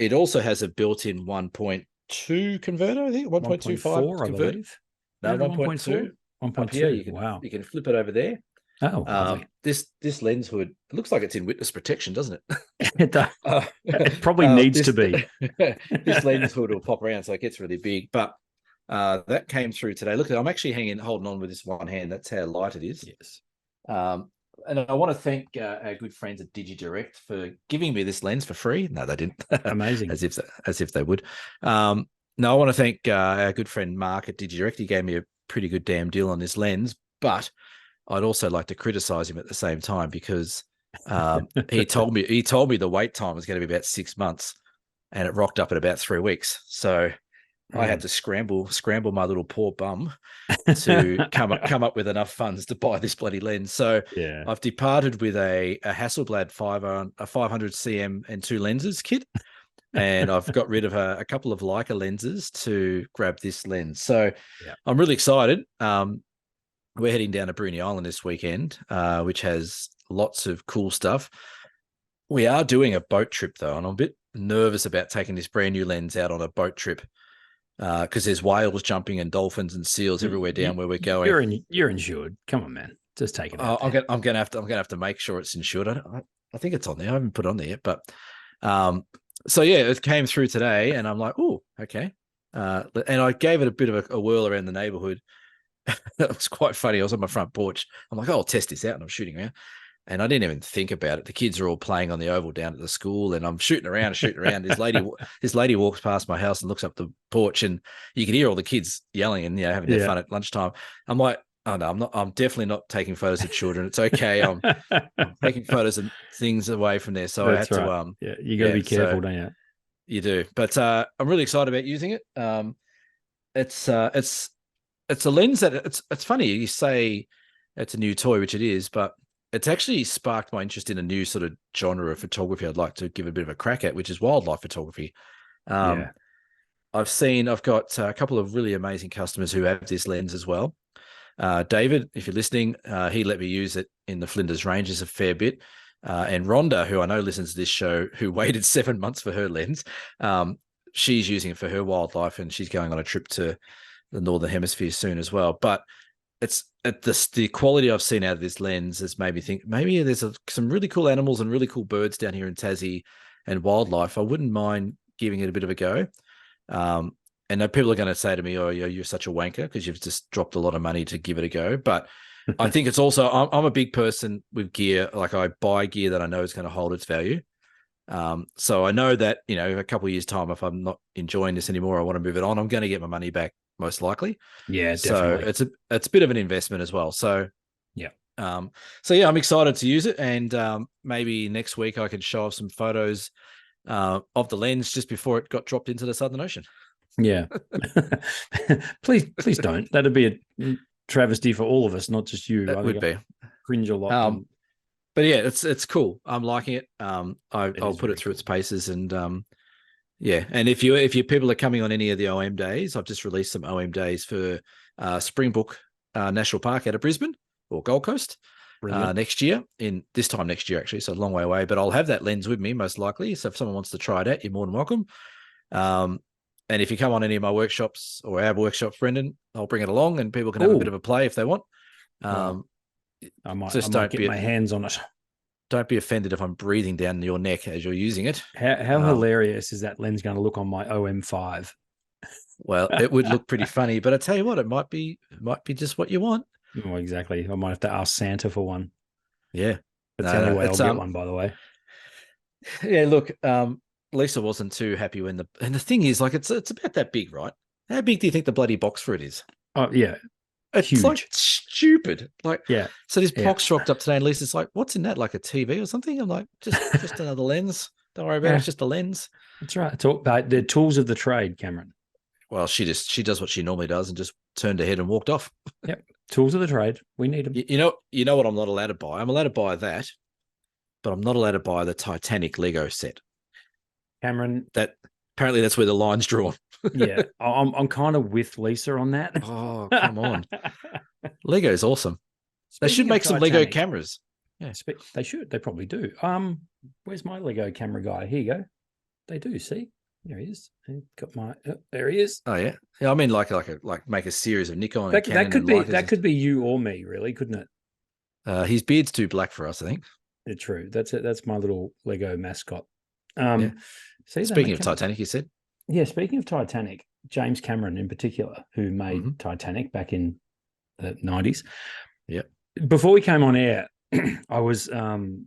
It also has a built-in 1.2 converter, I think 1.25 converter. No, 1.2. 1.2. Wow. You can flip it over there. Oh, this lens hood, it looks like it's in witness protection, doesn't it? It does. It probably needs to be. This lens hood will pop around, so it gets really big. But that came through today. Look, I'm actually holding on with this one hand. That's how light it is. Yes. And I want to thank our good friends at DigiDirect for giving me this lens for free. No, they didn't. Amazing. as if they would. No, I want to thank our good friend Mark at DigiDirect. He gave me a pretty good damn deal on this lens, but I'd also like to criticize him at the same time because he told me the wait time was going to be about 6 months, and it rocked up at about 3 weeks. So I had to scramble my little poor bum to come up with enough funds to buy this bloody lens. So I've departed with a Hasselblad 500 cm and 2 lenses kit, and I've got rid of a couple of Leica lenses to grab this lens. So I'm really excited. we're heading down to Bruny Island this weekend, which has lots of cool stuff. We are doing a boat trip though, and I'm a bit nervous about taking this brand new lens out on a boat trip because there's whales jumping and dolphins and seals everywhere down where we're going. You're insured. Come on, man. Just take it out. I'm gonna have to make sure it's insured. I think it's on there. I haven't put it on there yet, but so yeah, it came through today, and I'm like, oh, okay. And I gave it a bit of a whirl around the neighborhood. It was quite funny. I was on my front porch. I'm like, oh, I'll test this out, and I'm shooting around. And I didn't even think about it. The kids are all playing on the oval down at the school, and I'm shooting around. This lady walks past my house and looks up the porch, and you can hear all the kids yelling and having their fun at lunchtime. I'm like, oh no, I'm definitely not taking photos of children. It's okay. I'm taking photos of things away from there. So that's I had to. You got to be careful, don't you? You do, but I'm really excited about using it. It's a lens that it's funny. You say it's a new toy, which it is, but it's actually sparked my interest in a new sort of genre of photography I'd like to give a bit of a crack at, which is wildlife photography. I've got a couple of really amazing customers who have this lens as well. David, if you're listening, he let me use it in the Flinders Ranges a fair bit. And Rhonda, who I know listens to this show, who waited 7 months for her lens, she's using it for her wildlife, and she's going on a trip to the Northern Hemisphere soon as well. But it's the quality I've seen out of this lens has made me think maybe there's some really cool animals and really cool birds down here in Tassie and wildlife. I wouldn't mind giving it a bit of a go. And people are going to say to me, oh, you're such a wanker because you've just dropped a lot of money to give it a go. But I think it's also, I'm a big person with gear. Like I buy gear that I know is going to hold its value. So I know that, a couple of years time, if I'm not enjoying this anymore, I want to move it on, I'm going to get my money back most likely. Yeah, definitely. So it's a bit of an investment as well. So yeah. I'm excited to use it. And maybe next week I can show off some photos of the lens just before it got dropped into the Southern Ocean. Yeah. please don't. That'd be a travesty for all of us, not just you. It would be. Cringe a lot. But yeah, it's cool. I'm liking it. I'll put it through its paces, and and if you people are coming on any of the OM days, I've just released some OM days for Springbrook National Park out of Brisbane or Gold Coast next year. This time next year actually, so a long way away. But I'll have that lens with me most likely. So if someone wants to try it out, you're more than welcome. And if you come on any of my workshops or our workshops, Brendan, I'll bring it along, and people can have a bit of a play if they want. I might get my hands on it. Don't be offended if I'm breathing down your neck as you're using it. How hilarious is that lens going to look on my OM5? Well, it would look pretty funny, but I tell you what, it might be just what you want. Oh, exactly. I might have to ask Santa for one. Yeah, that's the only way I'll get one, by the way. Yeah, look, Lisa wasn't too happy and the thing is, like, it's about that big, right? How big do you think the bloody box for it is? Oh yeah. It's huge. Like stupid. Like, yeah. So this box rocked up today, and Lisa's like, "What's in that? Like a TV or something?" I'm like, "Just another lens. Don't worry about it. It's just a lens." That's right. It's all about the tools of the trade, Cameron. Well, she does what she normally does and just turned her head and walked off. Yep. Tools of the trade. We need them. You know what I'm not allowed to buy? I'm allowed to buy that, but I'm not allowed to buy the Titanic Lego set. Cameron, apparently that's where the line's drawn. Yeah, I'm kind of with Lisa on that. Oh, come on. Lego's awesome. They should make some Lego cameras. Yeah, they should. They probably do. Where's my Lego camera guy? Here you go. They do. See, there he is. Got my. There he is. Oh yeah. Yeah. I mean, like make a series of Nikon. That could be you or me, really, couldn't it? His beard's too black for us, I think. Yeah, true. That's it. That's my little Lego mascot. Speaking of Titanic, you said. Yeah, speaking of Titanic, James Cameron in particular, who made Titanic back in the 90s. Yeah. Before we came on air, I was in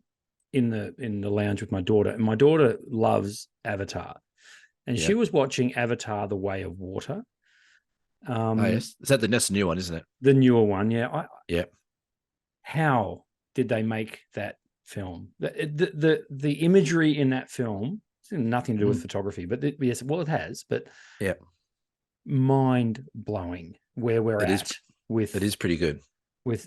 the lounge with my daughter, and my daughter loves Avatar. And she was watching Avatar: The Way of Water. Yes. That's the new one, isn't it? The newer one, yeah. Yeah. How did they make that film? The imagery in that film, nothing to do with photography, but yes, well, it has, but yeah, mind blowing where we're at with it is pretty good.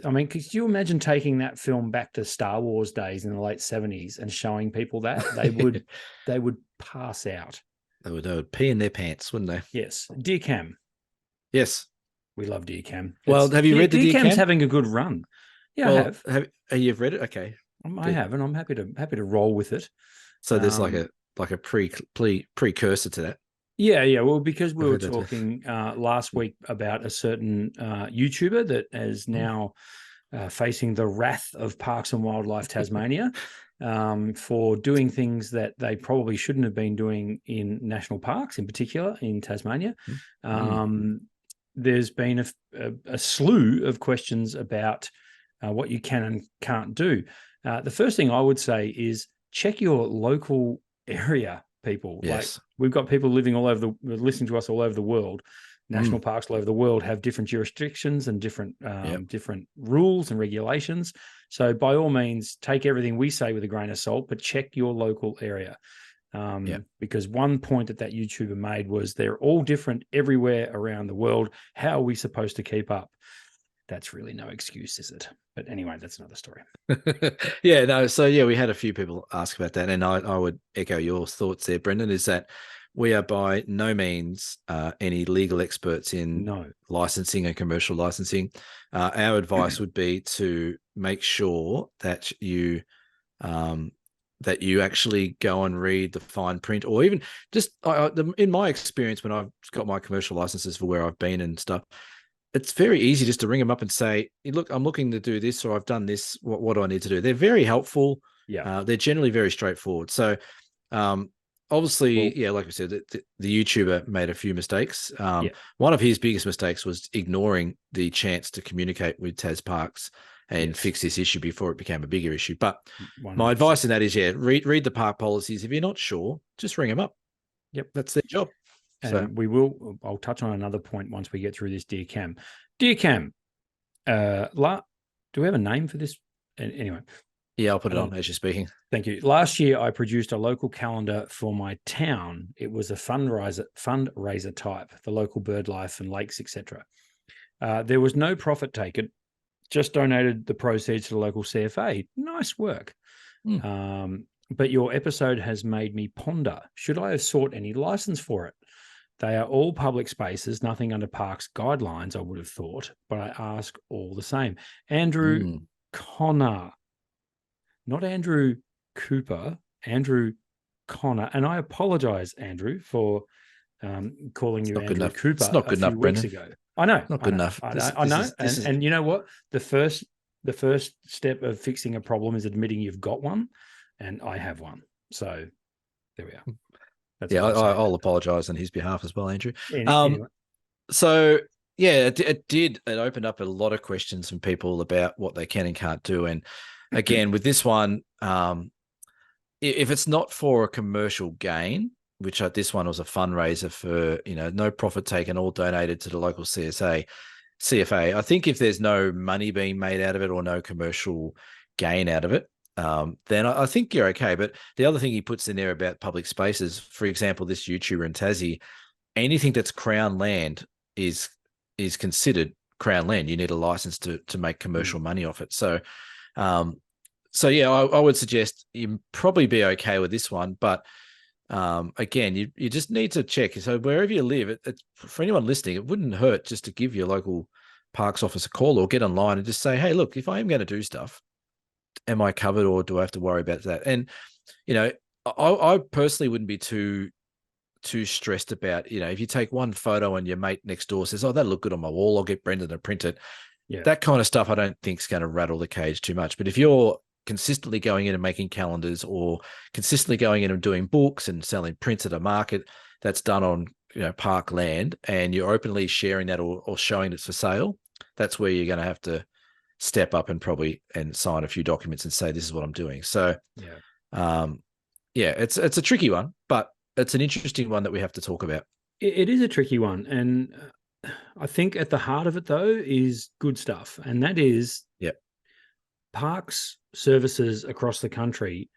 I mean, could you imagine taking that film back to Star Wars days in the late 70s and showing people that? They would pass out. They would pee in their pants, wouldn't they? Yes. Dear Cam. Yes. We love Deer Cam. Well, have you read the Deer Cam? Deer Cam's having a good run. Yeah, I have. You've read it? Okay. I have, and I'm happy to roll with it. So there's like a precursor to that. Yeah. Well, because we were talking last week about a certain YouTuber that is now facing the wrath of Parks and Wildlife Tasmania for doing things that they probably shouldn't have been doing in national parks, in particular in Tasmania. There's been a slew of questions about what you can and can't do. The first thing I would say is check your local area, people. Yes. Like, we've got people living listening to us all over the world. National parks all over the world have different jurisdictions and different rules and regulations. So by all means, take everything we say with a grain of salt, but check your local area. Because one point that YouTuber made was they're all different everywhere around the world. How are we supposed to keep up? That's really no excuse, is it? But anyway, that's another story. We had a few people ask about that, and I would echo your thoughts there, Brendan, is that we are by no means any legal experts in licensing and commercial licensing. Our advice would be to make sure that you actually go and read the fine print, or even just in my experience, when I've got my commercial licenses for where I've been and stuff, it's very easy just to ring them up and say, look, I'm looking to do this, or I've done this. What do I need to do? They're very helpful. They're generally very straightforward. So obviously, like I said, the YouTuber made a few mistakes. One of his biggest mistakes was ignoring the chance to communicate with Tas Parks and fix this issue before it became a bigger issue. But 100%. My advice in that is, read the park policies. If you're not sure, just ring them up. That's their job. And I'll touch on another point once we get through this Deer Cam. Deer Cam, do we have a name for this? Anyway. Yeah, I'll put it on as you're speaking. Thank you. Last year, I produced a local calendar for my town. It was a fundraiser type for local bird life and lakes, etc. There was no profit taken, just donated the proceeds to the local CFA. Nice work. But your episode has made me ponder, should I have sought any license for it? They are all public spaces, nothing under parks guidelines, I would have thought, but I ask all the same. Andrew Connor, not Andrew Cooper, Andrew Connor. And I apologize, Andrew, for calling you Andrew Cooper a few weeks ago. I know. Not good enough. I know. And you know what? The first step of fixing a problem is admitting you've got one, and I have one. So there we are. I'll apologize on his behalf as well, Andrew. Anyway. So it opened up a lot of questions from people about what they can and can't do. And again, with this one, if it's not for a commercial gain, which this one was a fundraiser for, no profit taken, all donated to the local CFA. I think if there's no money being made out of it or no commercial gain out of it, then I think you're okay. But the other thing he puts in there about public spaces, for example, this YouTuber in Tassie, anything that's Crown land is considered Crown land. You need a license to make commercial money off it. So, I would suggest you probably be okay with this one. But again, you just need to check. So wherever you live, for anyone listening, it wouldn't hurt just to give your local parks office a call or get online and just say, hey, look, if I am going to do stuff, am I covered, or do I have to worry about that? And, I personally wouldn't be too stressed about, if you take one photo and your mate next door says, oh, that'll look good on my wall, I'll get Brendan to print it. That kind of stuff I don't think is going to rattle the cage too much. But if you're consistently going in and making calendars, or consistently going in and doing books and selling prints at a market that's done on, park land, and you're openly sharing that or showing it's for sale, that's where you're going to have to step up and sign a few documents and say, this is what I'm doing. So, it's a tricky one, but it's an interesting one that we have to talk about. It is a tricky one. And I think at the heart of it, though, is good stuff. And that is parks services across the country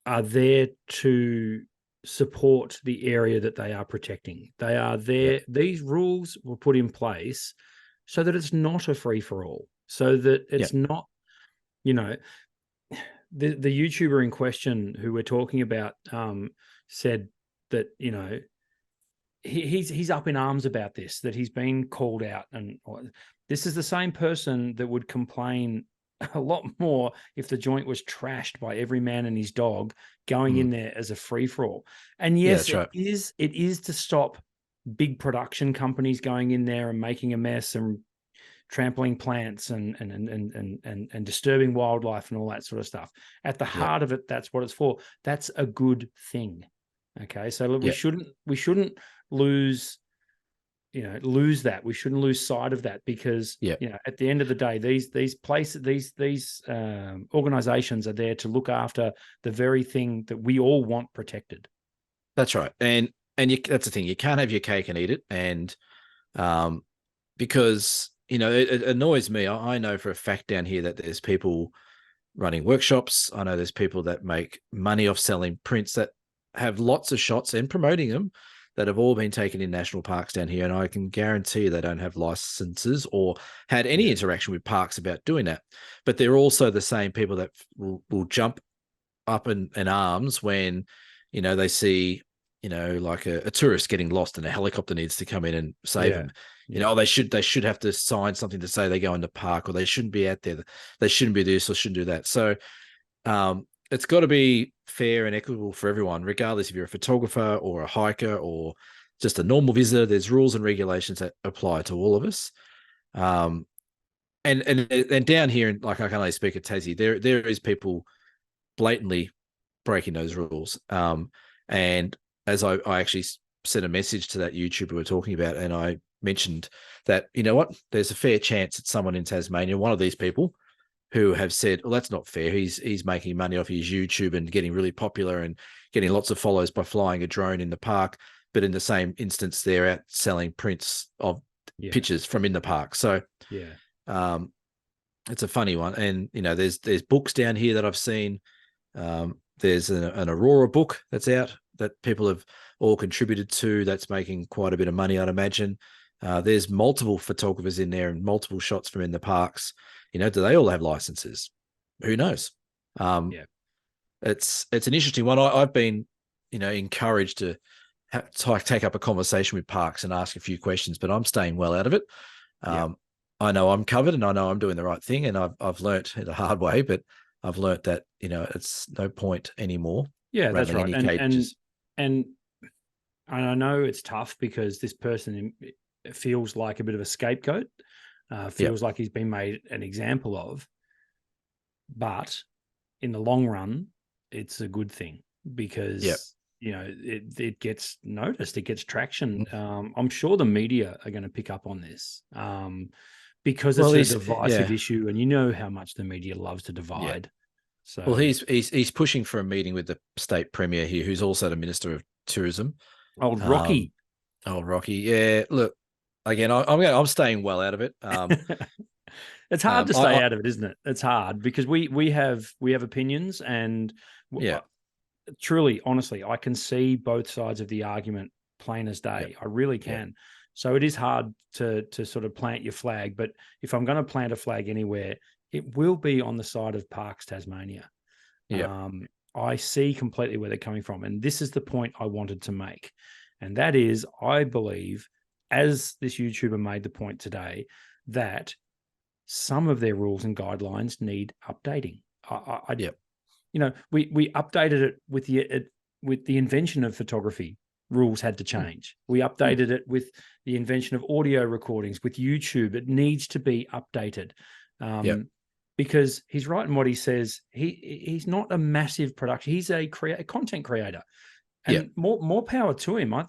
are there to support the area that they are protecting. They are there. These rules were put in place so that it's not a free-for-all. So that it's not, the YouTuber in question who we're talking about said that, he's up in arms about this, that he's been called out, and this is the same person that would complain a lot more if the joint was trashed by every man and his dog going in there as a free-for-all. And yes, it is to stop big production companies going in there and making a mess and trampling plants and disturbing wildlife and all that sort of stuff. At the heart of it, that's what it's for. That's a good thing. Okay, so look, we shouldn't lose that. We shouldn't lose sight of that, because at the end of the day, these places, these organizations are there to look after the very thing that we all want protected. That's right, and that's the thing. You can't have your cake and eat it, and because it annoys me. I know for a fact down here that there's people running workshops. I know there's people that make money off selling prints that have lots of shots and promoting them that have all been taken in national parks down here. And I can guarantee they don't have licenses or had any interaction with parks about doing that. But they're also the same people that will jump up in arms when, they see, like a tourist getting lost and a helicopter needs to come in and save them. They should have to sign something to say they go in the park, or they shouldn't be out there. They shouldn't be this or shouldn't do that. So it's got to be fair and equitable for everyone, regardless if you're a photographer or a hiker or just a normal visitor. There's rules and regulations that apply to all of us. And down here, like, I can only speak of Tassie, there is people blatantly breaking those rules. And as I actually sent a message to that YouTuber we're talking about, and I mentioned that, there's a fair chance that someone in Tasmania, one of these people, who have said, well, that's not fair. He's making money off his YouTube and getting really popular and getting lots of followers by flying a drone in the park. But in the same instance, they're out selling prints of pictures from in the park. So it's a funny one. And, there's books down here that I've seen. There's an Aurora book that's out that people have all contributed to, that's making quite a bit of money, I'd imagine. There's multiple photographers in there and multiple shots from in the parks. Do they all have licenses? Who knows? It's an interesting one. I've been, encouraged to take up a conversation with parks and ask a few questions, but I'm staying well out of it. I know I'm covered, and I know I'm doing the right thing, and I've learnt the hard way, but I've learnt that, it's no point anymore. Yeah, that's right. And I know it's tough because this person feels like a bit of a scapegoat. Feels like he's been made an example of, but in the long run, it's a good thing, because it gets noticed, it gets traction. I'm sure the media are going to pick up on this because it's a divisive issue, and how much the media loves to divide. So, he's pushing for a meeting with the state premier here, who's also the Minister of Tourism. Old Rocky. Yeah, look. Again, I'm staying well out of it. It's hard to stay out of it, isn't it? It's hard because we have opinions, and truly, honestly, I can see both sides of the argument plain as day. I really can. So it is hard to sort of plant your flag, but if I'm going to plant a flag anywhere, it will be on the side of Parks Tasmania. I see completely where they're coming from, and this is the point I wanted to make, and that is, I believe, as this YouTuber made the point today, that some of their rules and guidelines need updating. We updated it with the invention of photography. Rules had to change. We updated it with the invention of audio recordings. With YouTube, it needs to be updated. Because he's right in what he says. He's not a massive production. He's a content creator. And more power to him. I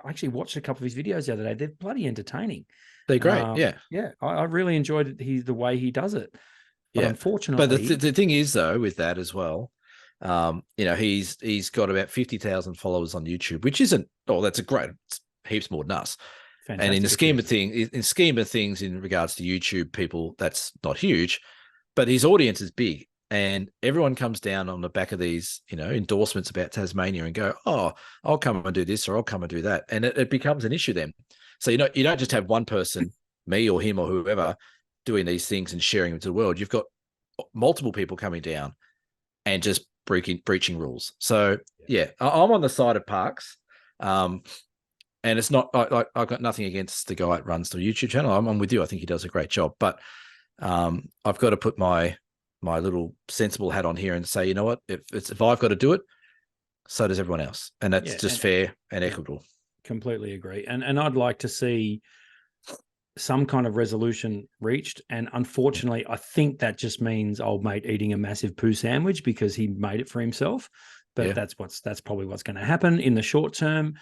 actually watched a couple of his videos the other day. They're bloody entertaining. They're great. I really enjoyed the way he does it. But unfortunately, but the thing is, though, with that as well, he's got about 50,000 followers on YouTube, which isn't. Oh, that's it's heaps more than us. Fantastic. And in the scheme of things, in regards to YouTube people, that's not huge. But his audience is big. And everyone comes down on the back of these, endorsements about Tasmania and go, oh, I'll come and do this, or I'll come and do that. And it becomes an issue then. So, you don't just have one person, me or him or whoever, doing these things and sharing them to the world. You've got multiple people coming down and just breaching rules. So, I'm on the side of parks. And it's not, I've got nothing against the guy that runs the YouTube channel. I'm with you. I think he does a great job, but I've got to put my little sensible hat on here and say, you know what, if I've got to do it, so does everyone else. And that's just fair and equitable. Completely agree. And I'd like to see some kind of resolution reached. And unfortunately, I think that just means old mate eating a massive poo sandwich because he made it for himself. But that's probably what's going to happen in the short term.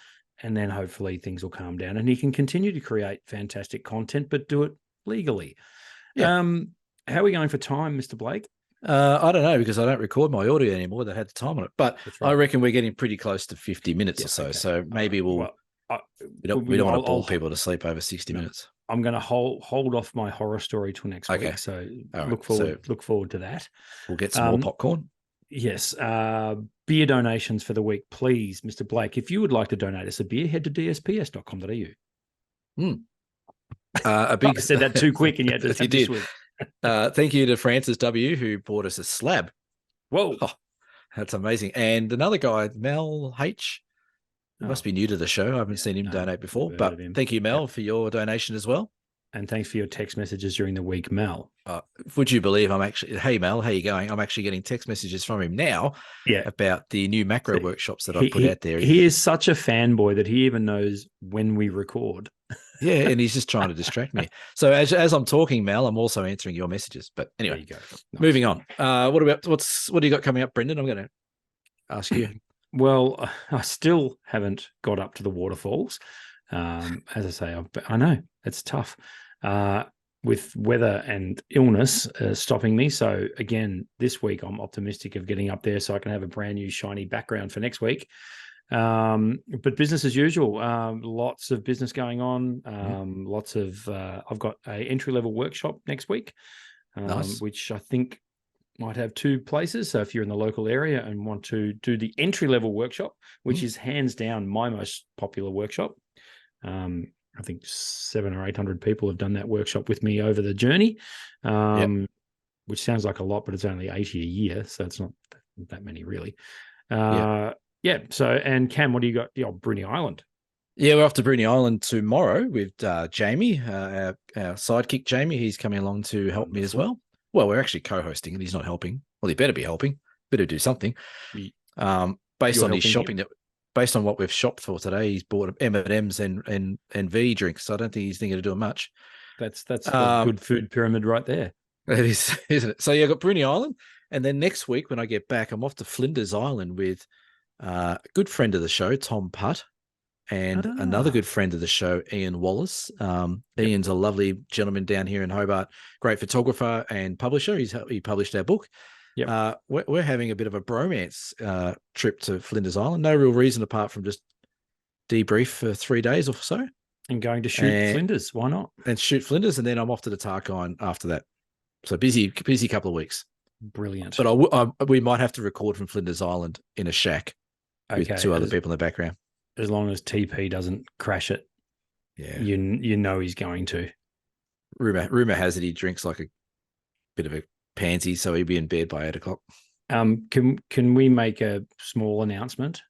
And then hopefully things will calm down and he can continue to create fantastic content, but do it legally. Yeah. How are we going for time, Mr. Blake? I don't know, because I don't record my audio anymore that had the time on it. But I reckon we're getting pretty close to 50 minutes or so. Okay. So maybe we don't want to bore people to sleep over 60 minutes. I'm going to hold off my horror story till next week. So look forward to that. We'll get some more popcorn. Yes. Beer donations for the week, please, Mr. Blake. If you would like to donate us a beer, head to dsps.com.au. I said that too quick and yet you did. Thank you to Francis W, who bought us a slab. Whoa. Oh, that's amazing. And another guy, Mel H. Must be new to the show. I haven't seen him donate before, but thank you, Mel, for your donation as well. And thanks for your text messages during the week, Mel. Would you believe hey, Mel, how you going? I'm actually getting text messages from him now about the new macro workshops that I've put out there. He is such a fanboy that he even knows when we record. Yeah, and he's just trying to distract me. So as I'm talking, Mel, I'm also answering your messages. But anyway, there you go. Nice. Moving on. What do you got coming up, Brendan? I'm going to ask you. Well, I still haven't got up to the waterfalls. As I say, I know it's tough with weather and illness stopping me. So again, this week I'm optimistic of getting up there so I can have a brand new shiny background for next week. But business as usual, lots of business going on. I've got a entry-level workshop next week, nice. Which I think might have 2 places. So if you're in the local area and want to do the entry-level workshop, which is hands down my most popular workshop, I think 700 or 800 people have done that workshop with me over the journey, which sounds like a lot, but it's only 80 a year. So it's not that many really. So, and Cam, what do you got? Bruny Island. Yeah, we're off to Bruny Island tomorrow with Jamie, our sidekick Jamie. He's coming along to help me as well. Well, we're actually co-hosting and he's not helping. Well, he better be helping. Better do something. Based on his shopping, based on what we've shopped for today, he's bought M&Ms and V drinks. So I don't think he's thinking of doing much. That's a good food pyramid right there. It is, isn't it? So yeah, I've got Bruny Island. And then next week when I get back, I'm off to Flinders Island with a good friend of the show, Tom Putt, and another good friend of the show, Ian Wallace. Ian's a lovely gentleman down here in Hobart, great photographer and publisher. He published our book. Yep. We're having a bit of a bromance trip to Flinders Island. No real reason apart from just debrief for 3 days or so. And going to shoot Flinders. Why not? And shoot Flinders. And then I'm off to the Tarkine after that. So busy couple of weeks. Brilliant. But we might have to record from Flinders Island in a shack with 2 other people in the background. As long as TP doesn't crash it. Yeah. You know he's going to. Rumor has it he drinks like a bit of a pansy, so he'll be in bed by 8 o'clock. Can we make a small announcement?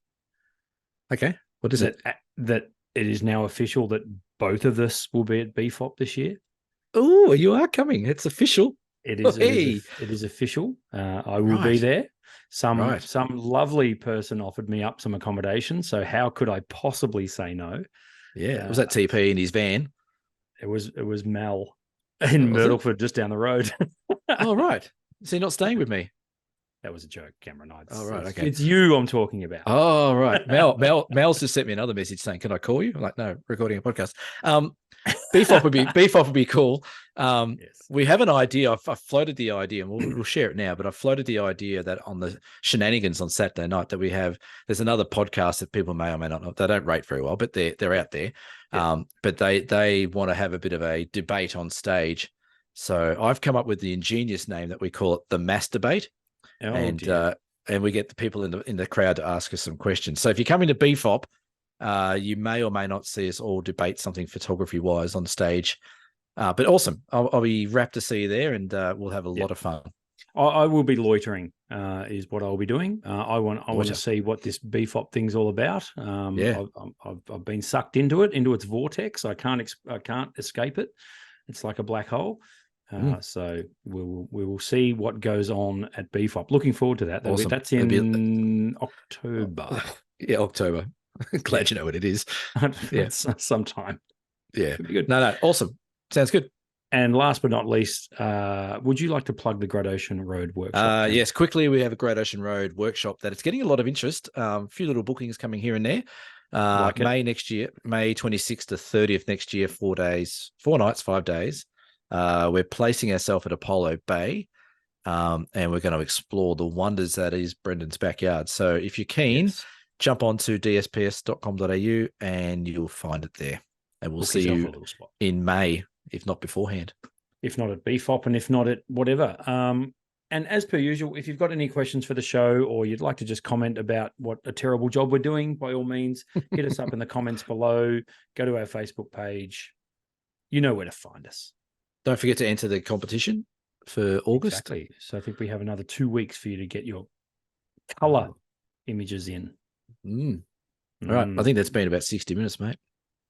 Okay. What is it? That it is now official that both of us will be at BFOP this year. Oh, you are coming. It's official. It is official. I will be there. Some lovely person offered me up some accommodation. So how could I possibly say no? Yeah. Was that TP in his van? It was Mel in Myrtleford, just down the road. Oh, right. Is he not staying with me? That was a joke, Cameron. Okay. It's you I'm talking about. Oh, right. Mel's just sent me another message saying, "Can I call you?" I'm like, "No, recording a podcast." BFOP would be cool. Yes. We have an idea. I've floated the idea, and we'll share it now. But I've floated the idea that on the shenanigans on Saturday night that there's another podcast that people may or may not know. They don't rate very well, but they're out there. Yeah. But they want to have a bit of a debate on stage. So I've come up with the ingenious name that we call it the Mass Debate. Oh, and we get the people in the crowd to ask us some questions. So if you come into BFOP, you may or may not see us all debate something photography-wise on stage. But awesome. I'll be rapt to see you there, and we'll have a lot of fun. I will be loitering, is what I'll be doing. I want to see what this BFOP thing's all about. I've been sucked into its vortex. I can't escape it. It's like a black hole. So we will see what goes on at BFOP. Looking forward to that. Awesome. That's in October. Yeah, October. Glad you know what it is. Yeah, sometime. Yeah, should be good. No, awesome. Sounds good. And last but not least, would you like to plug the Great Ocean Road workshop? Yes, quickly. We have a Great Ocean Road workshop that it's getting a lot of interest. A few little bookings coming here and there. May next year, May 26th to 30th next year, 4 days, 4 nights, 5 days. We're placing ourselves at Apollo Bay, and we're going to explore the wonders that is Brendan's backyard. So if you're keen, jump on to dsps.com.au and you'll find it there. And we'll see you in May, if not beforehand. If not at BFOP and if not at whatever. And as per usual, if you've got any questions for the show or you'd like to just comment about what a terrible job we're doing, by all means, hit us up in the comments below. Go to our Facebook page. You know where to find us. Don't forget to enter the competition for August. Exactly. So I think we have another 2 weeks for you to get your color images in. All right. I think that's been about 60 minutes, mate.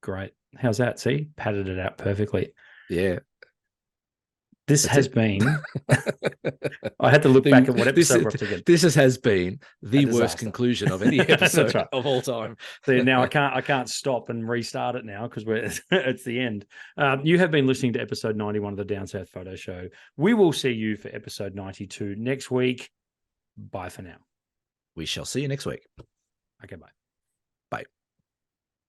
Great. How's that? See? Padded it out perfectly. Yeah. This has been... I had to look back at what episode we're up to get. This has been the worst conclusion of any episode of all time. So now I can't stop and restart it now because it's the end. You have been listening to episode 91 of the Down South Photo Show. We will see you for episode 92 next week. Bye for now. We shall see you next week. Okay, bye. Bye.